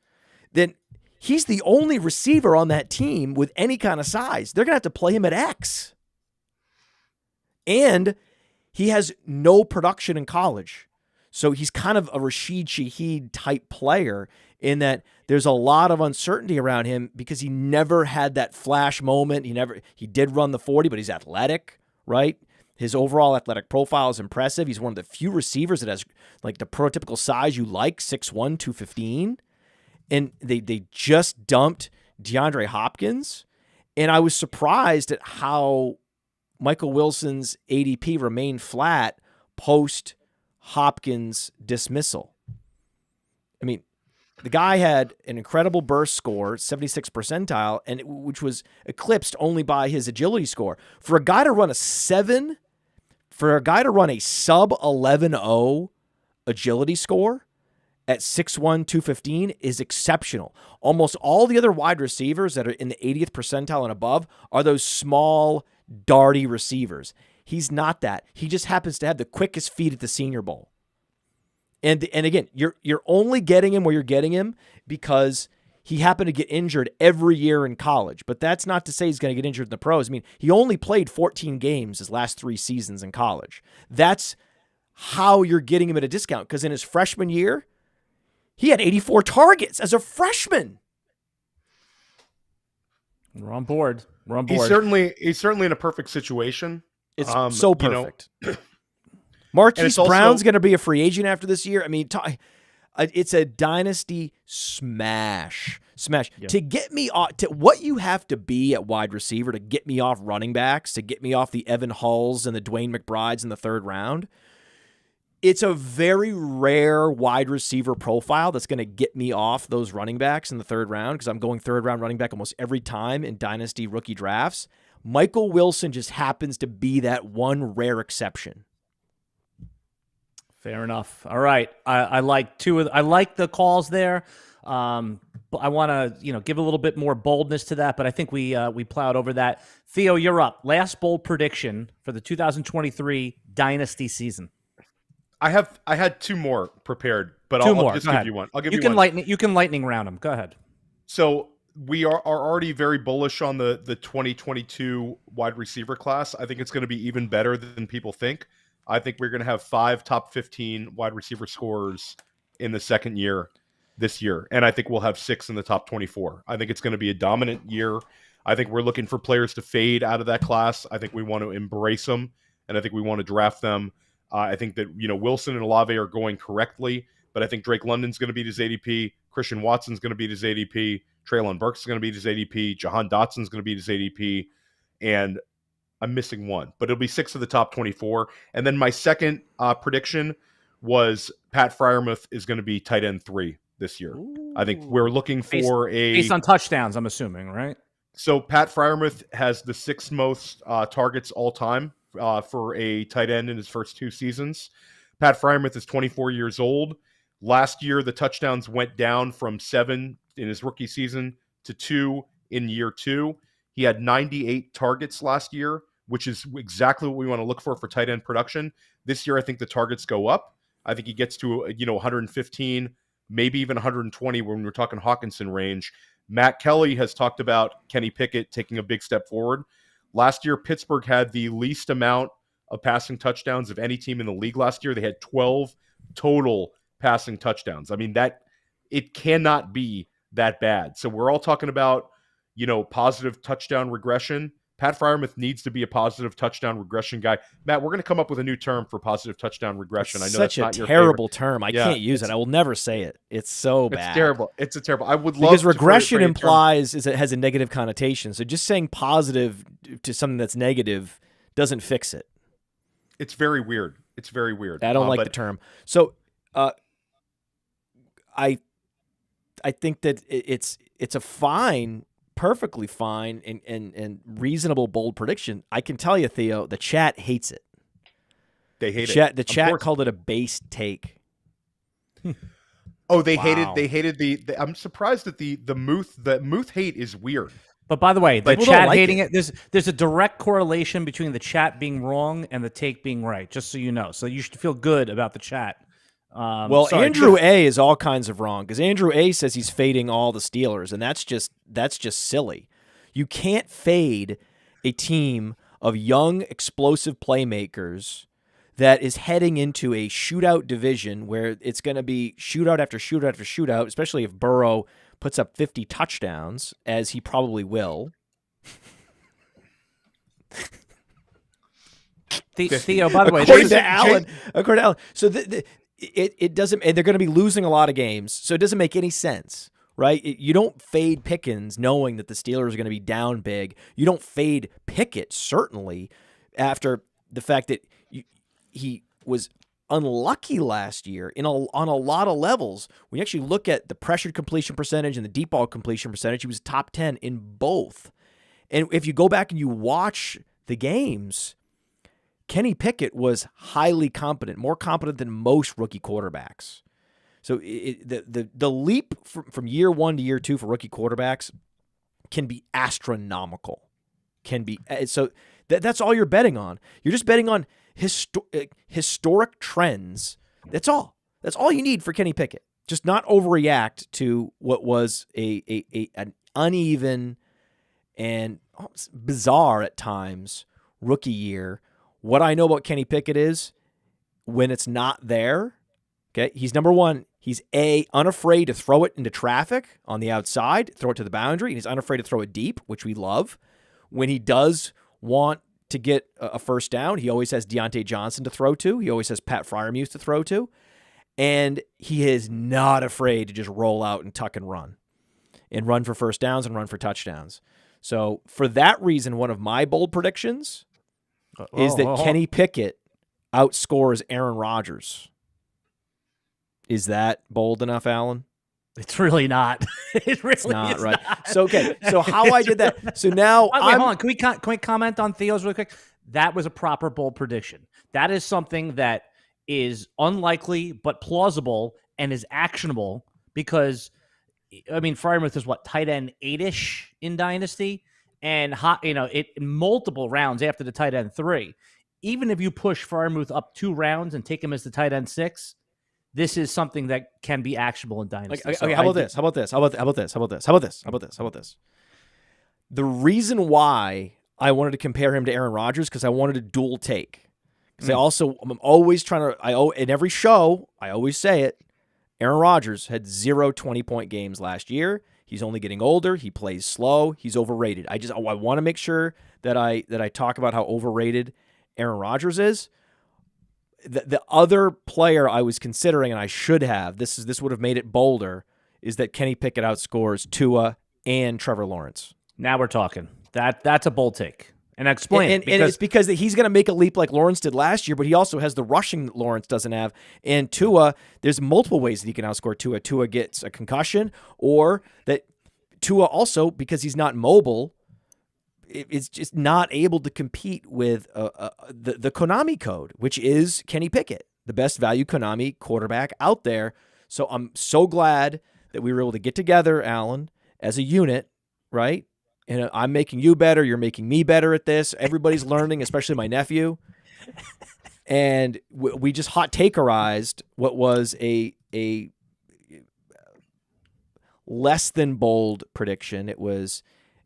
then he's the only receiver on that team with any kind of size. They're going to have to play him at X. And he has no production in college. So he's kind of a Rashid Shaheed type player in that there's a lot of uncertainty around him because he never had that flash moment. He did run the 40, but he's athletic, right? His overall athletic profile is impressive. He's one of the few receivers that has like the prototypical size you like, 6'1", 215. And they just dumped DeAndre Hopkins. And I was surprised at how Michael Wilson's ADP remained flat post Hopkins dismissal. I mean, the guy had an incredible burst score, 76th percentile, which was eclipsed only by his agility score. For a guy to run a sub 11.0 agility score at 6'1", 215 is exceptional. Almost all the other wide receivers that are in the 80th percentile and above are those small, darty receivers. He's not that. He just happens to have the quickest feet at the Senior Bowl. And again, you're only getting him where you're getting him because he happened to get injured every year in college. But that's not to say he's going to get injured in the pros. I mean, he only played 14 games his last 3 seasons in college. That's how you're getting him at a discount because in his freshman year, he had 84 targets as a freshman. We're on board. He's certainly in a perfect situation. It's so perfect. Marquise Brown's going to be a free agent after this year. I mean, it's a dynasty smash. Yeah. To get me off, to what you have to be at wide receiver to get me off running backs, to get me off the Evan Hulls and the Dwayne McBrides in the 3rd round. It's a very rare wide receiver profile that's going to get me off those running backs in the 3rd round because I'm going 3rd round running back almost every time in dynasty rookie drafts. Michael Wilson just happens to be that one rare exception. Fair enough. All right. I like the calls there. But I want to, give a little bit more boldness to that, but I think we plowed over that. Theo, you're up. Last bold prediction for the 2023 Dynasty season. I had 2 more prepared, but I'll just give you one. I'll give you one. You can lightning round them. Go ahead. So we are already very bullish on the 2022 wide receiver class. I think it's going to be even better than people think. I think we're going to have 5 top 15 wide receiver scorers in the second year this year. And I think we'll have 6 in the top 24. I think it's going to be a dominant year. I think we're looking for players to fade out of that class. I think we want to embrace them, and I think we want to draft them. I think that, Wilson and Olave are going correctly, but I think Drake London's going to beat his ADP. Christian Watson's going to beat his ADP. Treylon Burks is going to beat his ADP. Jahan Dotson's going to beat his ADP. And I'm missing one, but it'll be 6 of the top 24. And then my second prediction was Pat Freiermuth is going to be tight end 3 this year. Ooh. I think we're looking for based on touchdowns, I'm assuming, right? So Pat Freiermuth has the 6th most targets all time for a tight end in his first 2 seasons. Pat Freiermuth is 24 years old. Last year, the touchdowns went down from 7 in his rookie season to 2 in year 2. He had 98 targets last year, which is exactly what we want to look for tight end production. This year, I think the targets go up. I think he gets to 115, maybe even 120 when we're talking Hawkinson range. Matt Kelly has talked about Kenny Pickett taking a big step forward. Last year, Pittsburgh had the least amount of passing touchdowns of any team in the league last year. They had 12 total passing touchdowns. I mean, that it cannot be that bad. So we're all talking about, positive touchdown regression. Pat Freiermuth needs to be a positive touchdown regression guy. Matt, we're going to come up with a new term for positive touchdown regression. I know such that's not a terrible favorite term. I can't use it. I will never say it. It's so bad. It's terrible. It's a terrible. I would love because regression implies is it has a negative connotation. So just saying positive to something that's negative doesn't fix it. It's very weird. It's very weird. I don't like the term. So I think that it's a fine, perfectly fine and reasonable bold prediction. I can tell you, Theo, the chat hates it. They hate it. The chat called it a base take. Oh, they hated the I'm surprised that the Muth hate is weird. But by the way, the People chat don't like hating it. There's a direct correlation between the chat being wrong and the take being right, just so you know. So you should feel good about the chat. Andrew A is all kinds of wrong because Andrew A says he's fading all the Steelers, and that's just silly. You can't fade a team of young, explosive playmakers that is heading into a shootout division where it's going to be shootout after shootout after shootout, especially if Burrow puts up 50 touchdowns, as he probably will. Theo, by the way, according to Allen, so it doesn't, and they're going to be losing a lot of games, so it doesn't make any sense, right? You don't fade Pickens knowing that the Steelers are going to be down big. You don't fade Pickett, certainly, after the fact that he was unlucky last year on a lot of levels. When you actually look at the pressured completion percentage and the deep ball completion percentage, he was top 10 in both. And if you go back and you watch the games, Kenny Pickett was highly competent, more competent than most rookie quarterbacks. So the leap from year 1 to year 2 for rookie quarterbacks can be astronomical. So that's all you're betting on. You're just betting on historic trends. That's all. That's all you need for Kenny Pickett. Just not overreact to what was an uneven and bizarre at times rookie year. What I know about Kenny Pickett is when it's not there, okay, he's number one. He's unafraid to throw it into traffic on the outside, throw it to the boundary, and he's unafraid to throw it deep, which we love. When he does want to get a first down, he always has Deontay Johnson to throw to. He always has Pat Freiermuth to throw to. And he is not afraid to just roll out and tuck and run for first downs and run for touchdowns. So for that reason, one of my bold predictions is that Kenny Pickett outscores Aaron Rodgers. Is that bold enough, Alan? It's really not. It really it's not, is right? Not. So, okay. So how I did that. So now hold on. Can we comment on Theo's really quick? That was a proper bold prediction. That is something that is unlikely but plausible and is actionable because, I mean, Freiermuth is tight end 8-ish in Dynasty, and multiple rounds after the tight end 3. Even if you push Freiermuth up 2 rounds and take him as the tight end 6, this is something that can be actionable in Dynasty. Okay, how about this? The reason why I wanted to compare him to Aaron Rodgers because I wanted a dual take. Because I'm always trying to, in every show, I always say it, Aaron Rodgers had 0 20-point games last year. He's only getting older. He plays slow. He's overrated. I want to make sure that I talk about how overrated Aaron Rodgers is. The other player I was considering, and I should have, this would have made it bolder, is that Kenny Pickett outscores Tua and Trevor Lawrence. Now we're talking. That's a bold take. And explain and it's because he's going to make a leap like Lawrence did last year, but he also has the rushing that Lawrence doesn't have. And Tua, there's multiple ways that he can outscore Tua. Tua gets a concussion, or that Tua also, because he's not mobile, is just not able to compete with the Konami code, which is Kenny Pickett, the best value Konami quarterback out there. So I'm so glad that we were able to get together, Alan, as a unit right? And I'm making you better. You're making me better at this. Everybody's learning, especially my nephew. And we just hot takerized what was a less than bold prediction. It was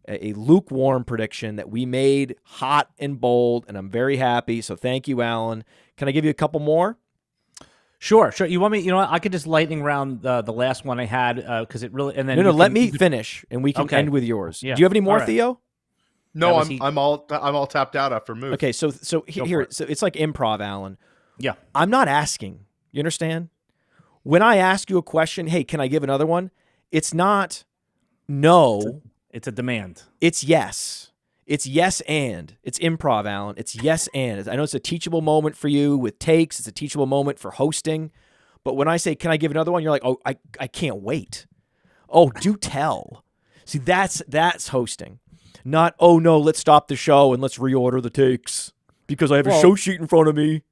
a lukewarm prediction that we made hot and bold, and I'm very happy. So thank you, Alan. Can I give you a couple more? Sure. You want me? You know what? I could just lightning round the last one I had because it really. And then no. Let me finish, and we can end with yours. Yeah. Do you have any more, Theo? No, I'm all tapped out after move. Okay, so here, so it's like improv, Alan. Yeah, I'm not asking. You understand? When I ask you a question, hey, can I give another one? It's not no. It's a demand. It's yes. It's yes and. It's improv, Alan. It's yes and. I know it's a teachable moment for you with takes. It's a teachable moment for hosting. But when I say, can I give another one? You're like, oh, I can't wait. Oh, do tell. See, that's hosting. Not, oh, no, let's stop the show and let's reorder the takes because I have a show sheet in front of me.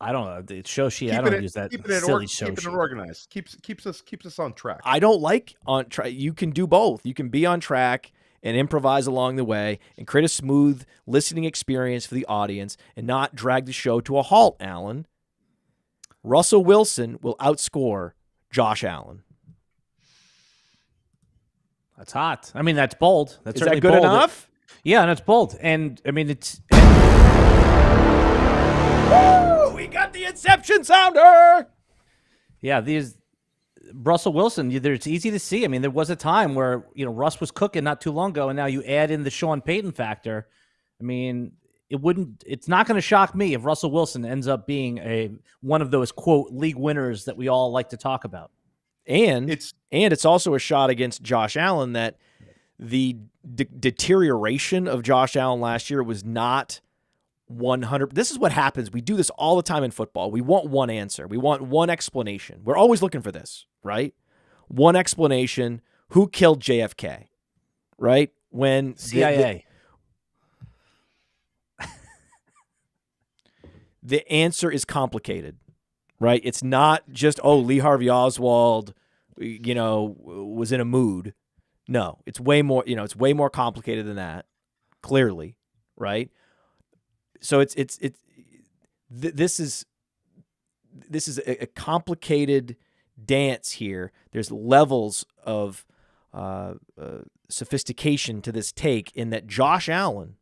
I don't know. The show sheet, I don't use that silly show sheet. Keeping it organized. Keeps us on track. I don't like on track. You can do both. You can be on track and improvise along the way and create a smooth listening experience for the audience and not drag the show to a halt, Alan. Russell Wilson will outscore Josh Allen. That's hot. I mean, that's bold. That's Is that good bold. Enough? Yeah, and it's bold. And, I mean, it's... Woo! We got the Inception sounder! Yeah, Russell Wilson, it's easy to see. I mean, there was a time where, Russ was cooking not too long ago, and now you add in the Sean Payton factor. I mean, it's not going to shock me if Russell Wilson ends up being one of those, quote, league winners that we all like to talk about. And it's also a shot against Josh Allen that the deterioration of Josh Allen last year was not 100. This is what happens. We do this all the time in football. We want one answer. We want one explanation. We're always looking for this, right? One explanation. Who killed JFK? Right? When CIA. The answer is complicated, right? It's not just, Lee Harvey Oswald, was in a mood. No, it's way more, it's way more complicated than that, clearly, right? So this is a complicated dance here. There's levels of sophistication to this take in that Josh Allen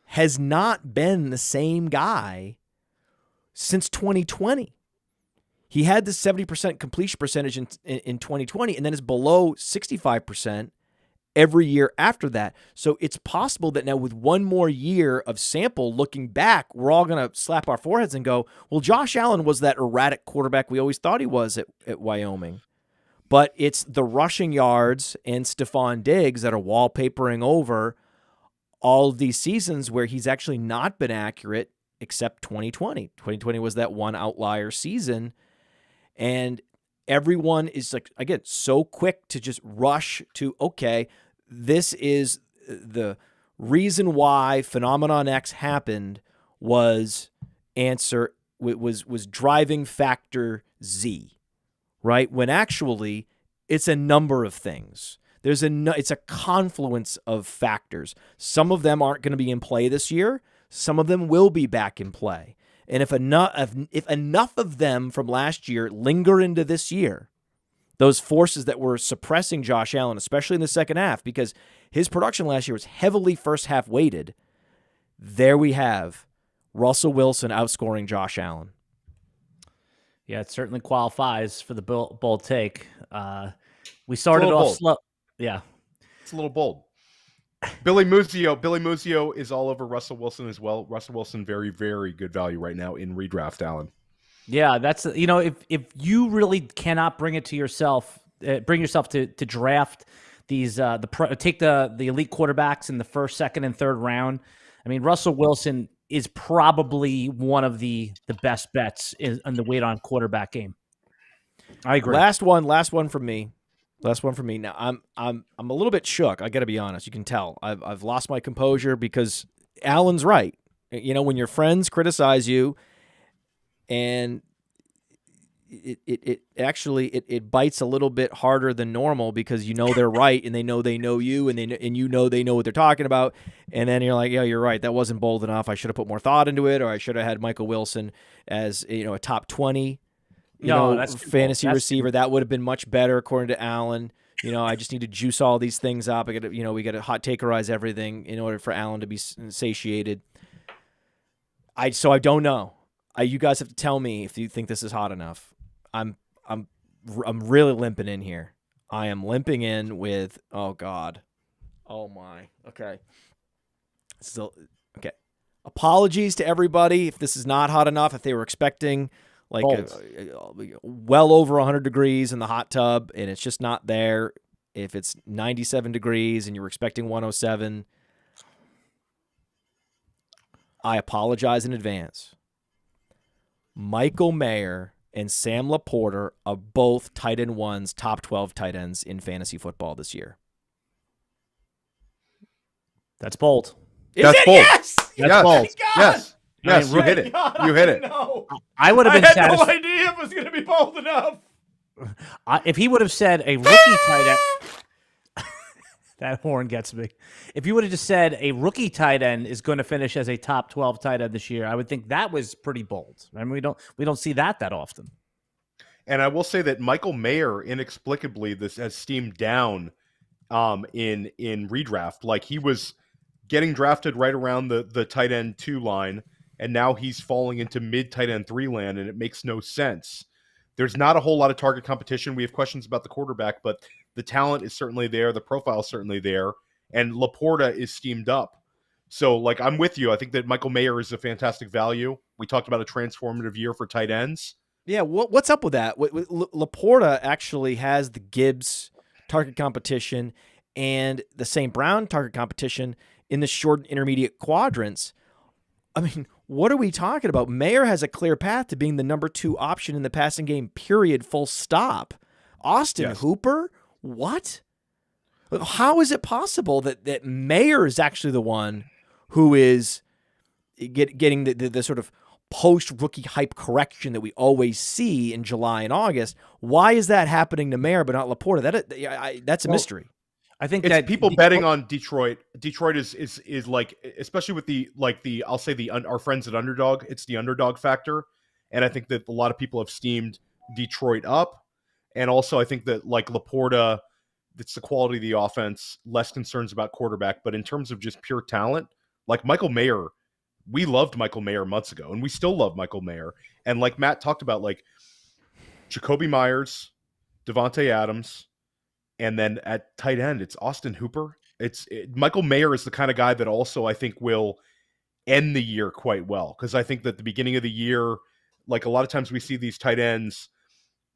has not been the same guy since 2020. He had the 70% completion percentage in 2020 and then is below 65% every year after that. So it's possible that now with one more year of sample looking back, we're all going to slap our foreheads and go, well, Josh Allen was that erratic quarterback we always thought he was at Wyoming. But it's the rushing yards and Stephon Diggs that are wallpapering over all of these seasons where he's actually not been accurate except 2020. 2020 was that one outlier season. And everyone is like, again, so quick to just rush to, okay, this is the reason why phenomenon X happened was driving factor Z, right? When actually it's a number of things. It's a confluence of factors. Some of them aren't going to be in play this year. Some of them will be back in play. And if enough of them from last year linger into this year, those forces that were suppressing Josh Allen, especially in the second half, because his production last year was heavily first half weighted, there we have Russell Wilson outscoring Josh Allen. Yeah, it certainly qualifies for the bold take. We started off slow. Yeah. It's a little bold. Billy Muzio is all over Russell Wilson as well. Russell Wilson, very, very good value right now in redraft, Alan. Yeah, that's, if you really cannot bring yourself to draft these, take the elite quarterbacks in the first, second, and third round. I mean, Russell Wilson is probably one of the best bets in the weight on quarterback game. I agree. Last one from me. Now I'm a little bit shook. I got to be honest. You can tell I've lost my composure because Alan's right. When your friends criticize you, and it actually bites a little bit harder than normal because they're right and they know you and they know what they're talking about, and then you're like, yeah, you're right, that wasn't bold enough. I should have put more thought into it, or I should have had Michael Wilson as a top 20 fantasy receiver. That would have been much better according to Allen. I just need to juice all these things up. We got to hot takerize everything in order for Allen to be satiated. So I don't know. You guys have to tell me if you think this is hot enough. I'm really limping in here. I am limping in with, oh God. Oh my. Okay. So, okay. Apologies to everybody if this is not hot enough, if they were expecting well over 100 degrees in the hot tub and it's just not there. If it's 97 degrees and you were expecting 107, I apologize in advance. Michael Mayer and Sam LaPorta are both tight end ones, top 12 tight ends in fantasy football this year. That's bold. That's bold. Yes! That's bold. Yes. Yes, you hit it. You hit it. I would have been satisfied. I had no idea it was going to be bold enough. If he would have said a rookie tight end, that horn gets me. If you would have just said a rookie tight end is going to finish as a top 12 tight end this year, I would think that was pretty bold. I mean, we don't see that often. And I will say that Michael Mayer inexplicably this has steamed down in redraft. Like he was getting drafted right around the tight end 2 line. And now he's falling into mid tight end 3 land, and it makes no sense. There's not a whole lot of target competition. We have questions about the quarterback, but the talent is certainly there. The profile is certainly there. And LaPorta is steamed up. So, I'm with you. I think that Michael Mayer is a fantastic value. We talked about a transformative year for tight ends. Yeah, what's up with that? LaPorta actually has the Gibbs target competition and the St. Brown target competition in the short and intermediate quadrants. I mean, what are we talking about? Mayer has a clear path to being the number 2 option in the passing game, period, full stop. Austin Hooper? What? How is it possible that Mayer is actually the one who is getting the sort of post-rookie hype correction that we always see in July and August? Why is that happening to Mayer but not LaPorta? That's a mystery. I think it's that people betting on Detroit. Detroit is like, especially with I'll say our friends at Underdog. It's the underdog factor, and I think that a lot of people have steamed Detroit up, and also I think that LaPorta, it's the quality of the offense, less concerns about quarterback, but in terms of just pure talent, Michael Mayer, we loved Michael Mayer months ago, and we still love Michael Mayer, and like Matt talked about, Jacoby Myers, Devontae Adams. And then at tight end, it's Austin Hooper. Michael Mayer is the kind of guy that also I think will end the year quite well. Because I think that the beginning of the year, a lot of times we see these tight ends,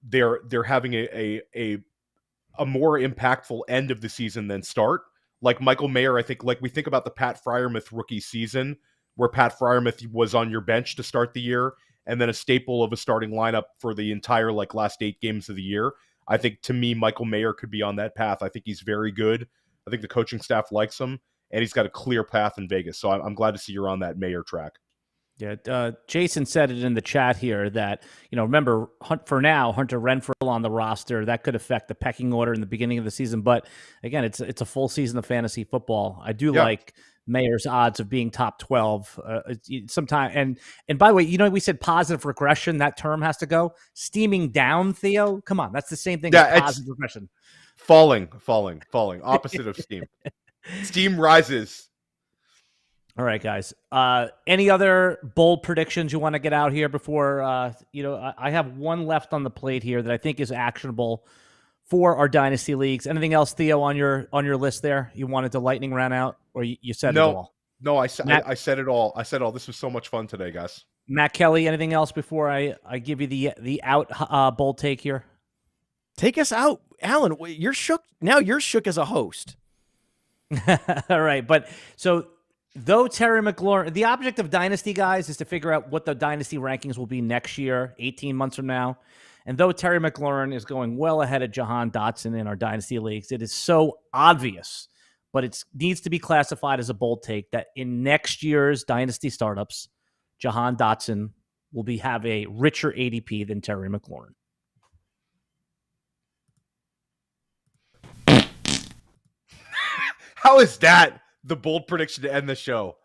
they're having a more impactful end of the season than start. Like Michael Mayer, I think we think about the Pat Freiermuth rookie season, where Pat Freiermuth was on your bench to start the year, and then a staple of a starting lineup for the entire last 8 games of the year. I think, to me, Michael Mayer could be on that path. I think he's very good. I think the coaching staff likes him, and he's got a clear path in Vegas. So I'm glad to see you're on that Mayer track. Yeah, Jason said it in the chat here that, remember, for now, Hunter Renfrow on the roster. That could affect the pecking order in the beginning of the season. But, again, it's a full season of fantasy football. I do like Mayer's odds of being top 12 sometime. And by the way, we said positive regression. That term has to go. Steaming down, Theo? Come on, that's the same thing as positive regression. Falling. Opposite of steam. Steam rises. All right, guys. Any other bold predictions you want to get out here before, I have one left on the plate here that I think is actionable for our dynasty leagues. Anything else, Theo, on your list there? You wanted to lightning round out, or you said it all? No, I said it all. I said all. This was so much fun today, guys. Matt Kelly, anything else before I give you the out bold take here? Take us out, Alan. You're shook now. You're shook as a host. All right, but so though Terry McLaurin, the object of Dynasty, guys, is to figure out what the Dynasty rankings will be next year, 18 months from now. And though Terry McLaurin is going well ahead of Jahan Dotson in our Dynasty leagues, it is so obvious, but it needs to be classified as a bold take that in next year's Dynasty startups, Jahan Dotson will have a richer ADP than Terry McLaurin. How is that the bold prediction to end the show?